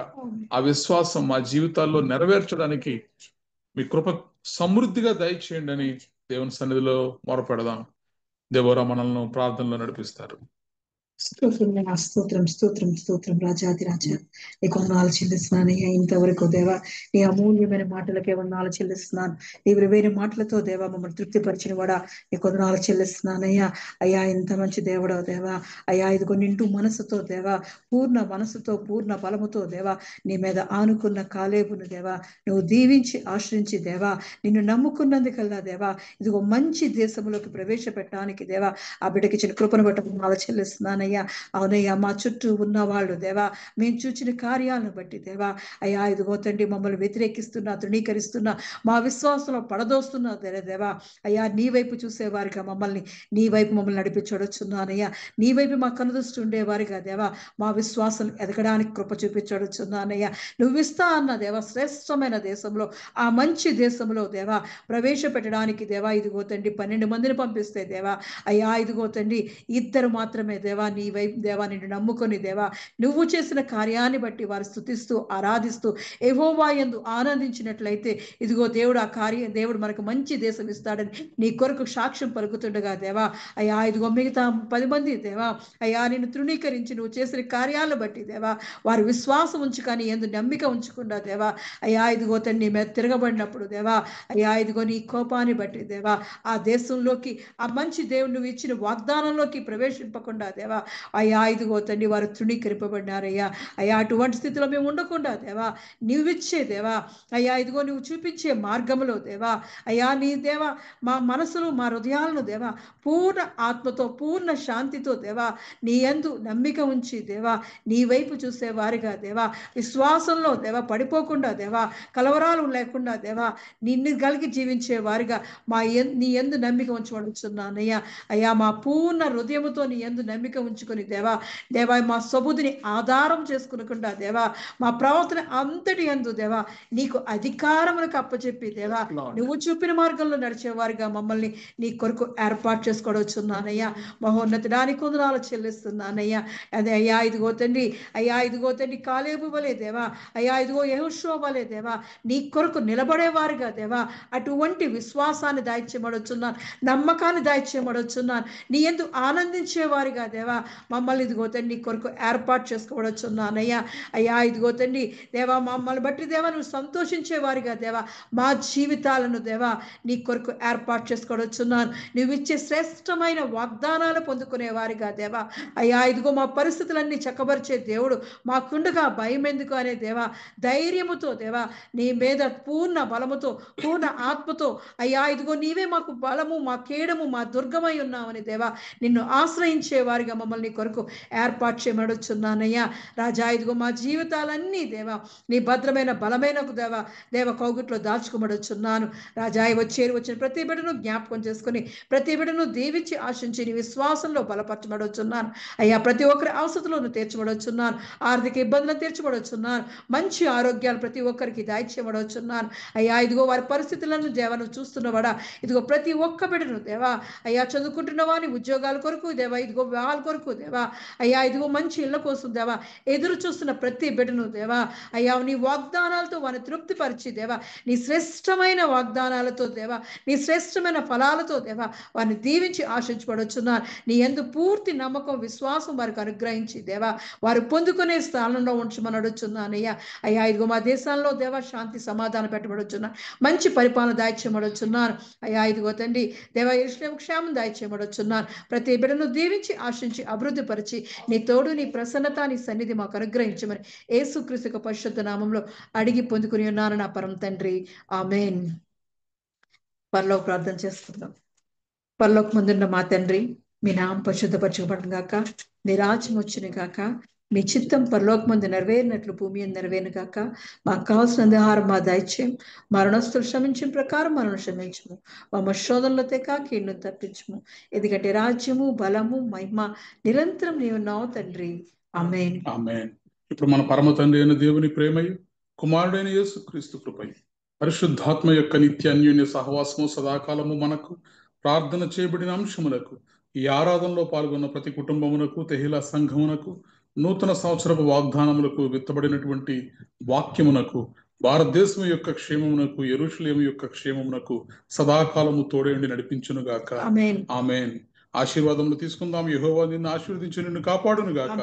ఆ విశ్వాసం మా జీవితాల్లో నెరవేర్చడానికి మీ కృప సమృద్ధిగా దయచేయండి అని దేవుని సన్నిధిలో మొరపెడదాం. దేవరా మనల్ని ప్రార్థనలో నడిపిస్తారు. స్తోత్రం స్తోత్రం స్తోత్రం రాజాది రాజా, నీకు వందనాలు చెల్లిస్తున్నానయ్యా. ఇంతవరకు దేవా నీ అమూల్యమైన మాటలకే వందనాలు చెల్లిస్తున్నాను. నీ విలువైన మాటలతో దేవా మమ్మల్ని తృప్తిపరిచిన వాడా నీకు వందనాలు చెల్లిస్తున్నానయ్యా. అయ్యా, ఇంత మంచి దేవుడో దేవా, అయ్యా ఇదిగో నిండు మనసుతో దేవా, పూర్ణ మనసుతో, పూర్ణ బలముతో దేవా నీ మీద ఆనుకున్న కాలేబును దేవా నువ్వు దీవించి ఆశ్రయించి దేవా నిన్ను నమ్ముకున్నందుకల్లా దేవా ఇదిగో మంచి దేశంలోకి ప్రవేశపెట్టడానికి దేవా ఆ బిడ్డకి ఇచ్చిన కృపను బట్టి వందనాలు చెల్లిస్తున్నానయ్యా. అవునయ్యా, మా చుట్టూ ఉన్న వాళ్ళు దేవా మేము చూచిన కార్యాలను బట్టి దేవా అయ్యా ఇదిగో తండ్రి మమ్మల్ని వ్యతిరేకిస్తున్నా, తృణీకరిస్తున్నా, మా విశ్వాసంలో పడదోస్తున్నా దేవా అయ్యా నీ వైపు చూసేవారిగా నీ వైపు మమ్మల్ని నడిపించొచ్చున్నానయ్యా. నీ వైపు మా కనుదృష్టి ఉండేవారిగా దేవా మా విశ్వాసం ఎదగడానికి కృప చూపించొచ్చున్నానయ్యా. నువ్వు ఇస్తా అన్న దేవా శ్రేష్టమైన దేశంలో, ఆ మంచి దేశంలో దేవా ప్రవేశపెట్టడానికి దేవా ఇదిగో తండ్రి 12 మందిని పంపిస్తే దేవా అయ్యా ఇదిగో తండ్రి 2 మాత్రమే దేవా నీ వైపు దేవా నిన్ను నమ్ముకొని దేవా నువ్వు చేసిన కార్యాన్ని బట్టి వారు స్తుతిస్తూ ఆరాధిస్తూ యెహోవా యందు ఆనందించినట్లయితే ఇదిగో దేవుడు మనకు మంచి దేశం ఇస్తాడని నీ కొరకు సాక్ష్యం పలుకుతుండగా దేవా అయ్యా ఇదిగో మిగతా 10 మంది దేవా అయ్యా నిన్ను తృణీకరించి నువ్వు చేసిన కార్యాలను బట్టి దేవా వారు విశ్వాసం ఉంచు కానీ ఎందు నమ్మిక ఉంచకుండా దేవా అయ్యా ఇదిగో తండ్రి నీ మీద తిరగబడినప్పుడు దేవా అయ్యా ఇదిగో నీ కోపాన్ని బట్టి దేవా ఆ దేశంలోకి, ఆ మంచి దేవుడు నువ్వు ఇచ్చిన వాగ్దానంలోకి ప్రవేశింపకుండా దేవా అయ్యా ఇదిగో తండ్రి వారు తృణీకరింపబడినారయ్యా. అయ్యా అటువంటి స్థితిలో మేము ఉండకుండా దేవా నువ్విచ్చే దేవా అయ్యా ఇదిగో నువ్వు చూపించే మార్గంలో దేవా అయ్యా నీ దేవా మా మనసులు, మా హృదయాలను దేవా పూర్ణ ఆత్మతో, పూర్ణ శాంతితో దేవా నీ యందు నమ్మిక ఉంచి దేవా నీ వైపు చూసే వారిగా దేవా విశ్వాసంలో దేవా పడిపోకుండా దేవా కలవరాలు లేకుండా దేవా నిన్ను కలిగి జీవించే వారిగా నీ యందు నమ్మిక ఉంచబడుచున్నానయ్యా. అయ్యా మా పూర్ణ హృదయముతో నీ యందు నమ్మిక ఉంచుకొని దేవా మా సబుదిని ఆధారం చేసుకునకుండా దేవా మా ప్రవర్తన అంతటి యందు దేవా నీకు అధికారములకు అప్పచెప్పి దేవా నువ్వు చూపిన మార్గంలో నడిచేవారుగా మమ్మల్ని నీ కొరకు ఏర్పాటు చేసుకోవచ్చున్నానయ్యా. మహోన్నతడానికి వందనాలు చెల్లిస్తున్నానయ్యా. అదే అయ్యా ఇదిగో తండ్రి కాలేబు వలే దేవా ఇదిగో యెహోషువ వలే దేవా నీ కొరకు నిలబడేవారుగా దేవా అటువంటి విశ్వాసాన్ని దాయిచ్చేయమడుచున్నాను, నమ్మకాన్ని దాయిచ్చేయమడుచున్నాను. నీ యందు ఆనందించేవారుగా దేవా మమ్మల్ని ఇదిగో తండ్రి నీ కొరకు ఏర్పాటు చేసుకోవచ్చున్నానయ్యా. ఇదిగో తండ్రి దేవా మమ్మల్ని బట్టి దేవా నువ్వు సంతోషించేవారుగా దేవా మా జీవితాలను దేవా నీ కొరకు ఏర్పాటు చేసుకోవచ్చున్నాను. నువ్వు ఇచ్చే శ్రేష్టమైన వాగ్దానాలు పొందుకునేవారుగా దేవా ఇదిగో మా పరిస్థితులన్నీ చక్కబరిచే దేవుడు మాకుండగా భయం ఎందుకు అనే దేవా ధైర్యముతో దేవా నీ మీద పూర్ణ బలముతో పూర్ణ ఆత్మతో ఇదిగో నీవే మాకు బలము, మా కేడము, మా దుర్గమై ఉన్నామని దేవా నిన్ను ఆశ్రయించేవారిగా మమ్మల్ని కొరకు ఏర్పాటు చేయమడుచున్నానయ్యా. రాజా ఇదిగో మా జీవితాలన్నీ దేవా నీ భద్రమైన బలమైన దేవ కౌగిట్లో దాచుకోమడుచున్నాను. రాజా వచ్చిన ప్రతి బిడ్డను జ్ఞాపకం చేసుకుని ప్రతి బిడ్డను దీవించి ఆశించి నీ విశ్వాసంలో బలపరచబడుచున్నాను అయ్యా. ప్రతి ఒక్కరి అవసరతలను తీర్చబడుచున్నాను, ఆర్థిక ఇబ్బందులను తీర్చబడుచున్నాను, మంచి ఆరోగ్యాలు ప్రతి ఒక్కరికి దాయిచ్చేయబడుచున్నాను అయ్యా. ఇదిగో వారి పరిస్థితులను దేవను చూస్తున్నవాడా ఇదిగో ప్రతి ఒక్క బిడ్డను దేవా చదువుకుంటున్న వారి ఉద్యోగాల కొరకు దేవా ఇదిగో వివాహాల కొరకు దేవా ఇదిగో మంచి ఇళ్ల కోసం దేవా ఎదురు చూస్తున్న ప్రతి బిడ్డను దేవా నీ వాగ్దానాలతో వారిని తృప్తిపరిచి దేవా నీ శ్రేష్టమైన వాగ్దానాలతో దేవా నీ శ్రేష్టమైన ఫలాలతో దేవా వారిని దీవించి ఆశించబడుచున్నాను. నీ యందు పూర్తి నమ్మకం విశ్వాసం వారికి అనుగ్రహించి దేవా వారు పొందుకునే స్థానంలో ఉంచమని అడుగుచున్నానయ్యా. ఇదిగో మా దేశంలో దేవా శాంతి సమాధానం పెట్టబడుచున్నాను, మంచి పరిపాలన దాయిచ్చేయబడుచున్నాను ఇదిగో తండ్రి దేవా యెరూషలేము క్షేమం దాయిచ్చేయబడుచున్నాను. ప్రతి బిడ్డను దీవించి ఆశించి అభివృద్ధి పరిచి నీ తోడు నీ ప్రసన్నత నీ సన్నిధి మాకు అనుగ్రహించమని యేసుక్రీస్తు పరిశుద్ధ నామంలో అడిగి పొందుకుని ఉన్నాను నా పరమ తండ్రి, ఆమేన్. పరలోక ప్రార్థన చేసుకుందాం. పరలోక ముందున్న మా తండ్రి, మీ నామం పరిశుద్ధపరచబడును గాక, మీ రాజ్యం వచ్చును గాక, మీ చిత్తం పరలోక ముందు నెరవేరినట్లు భూమి మీద నెరవేరును గాక. మాకు కావాల్సిన ఆహారం మా దయచేయం, మరణస్తులు క్షమించిన ప్రకారం మనం క్షమించము, మా శోధనలో తెక కీడును తప్పించము. ఎందుకంటే రాజ్యము బలము మహిమ నిరంతరం నీవున్నావు తండ్రి, ఆమేన్. ఆమేన్. ఇప్పుడు మన పరమ తండ్రి అయిన దేవుని ప్రేమయు కుమారుడైన యేసుక్రీస్తు కృపయు పరిశుద్ధాత్మ యొక్క నిత్య అన్యోన్య సహవాసము సదాకాలము మనకు ప్రార్థన చేయబడిన అంశములకు ఈ ఆరాధనలో పాల్గొన్న ప్రతి కుటుంబమునకు తెహిలా సంఘమునకు నూతన సంవత్సరపు వాగ్దానములకు విత్తబడినటువంటి వాక్యమునకు భారతదేశం యొక్క క్షేమమునకు యెరూషలేము యొక్క క్షేమమునకు సదాకాలము తోడేండి నడిపించునుగాక. ఆమేన్. ఆమేన్. ఆశీర్వాదములు తీసుకుందాం. యెహోవా నిన్ను ఆశీర్వదించి నిన్ను కాపాడును గాక.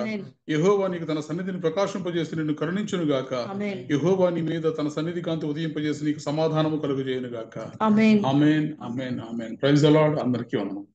యెహోవా నీకు తన సన్నిధిని ప్రకాశింపజేసి నిన్ను కరుణించును గాక. యెహోవా నీ మీద తన సన్నిధి కాంతి ఉదయింపజేసి నీకు సమాధానము కలుగజేయును గాక. Amen. Amen. Amen. Amen. Praise the Lord. అందరికీ వందనాలు.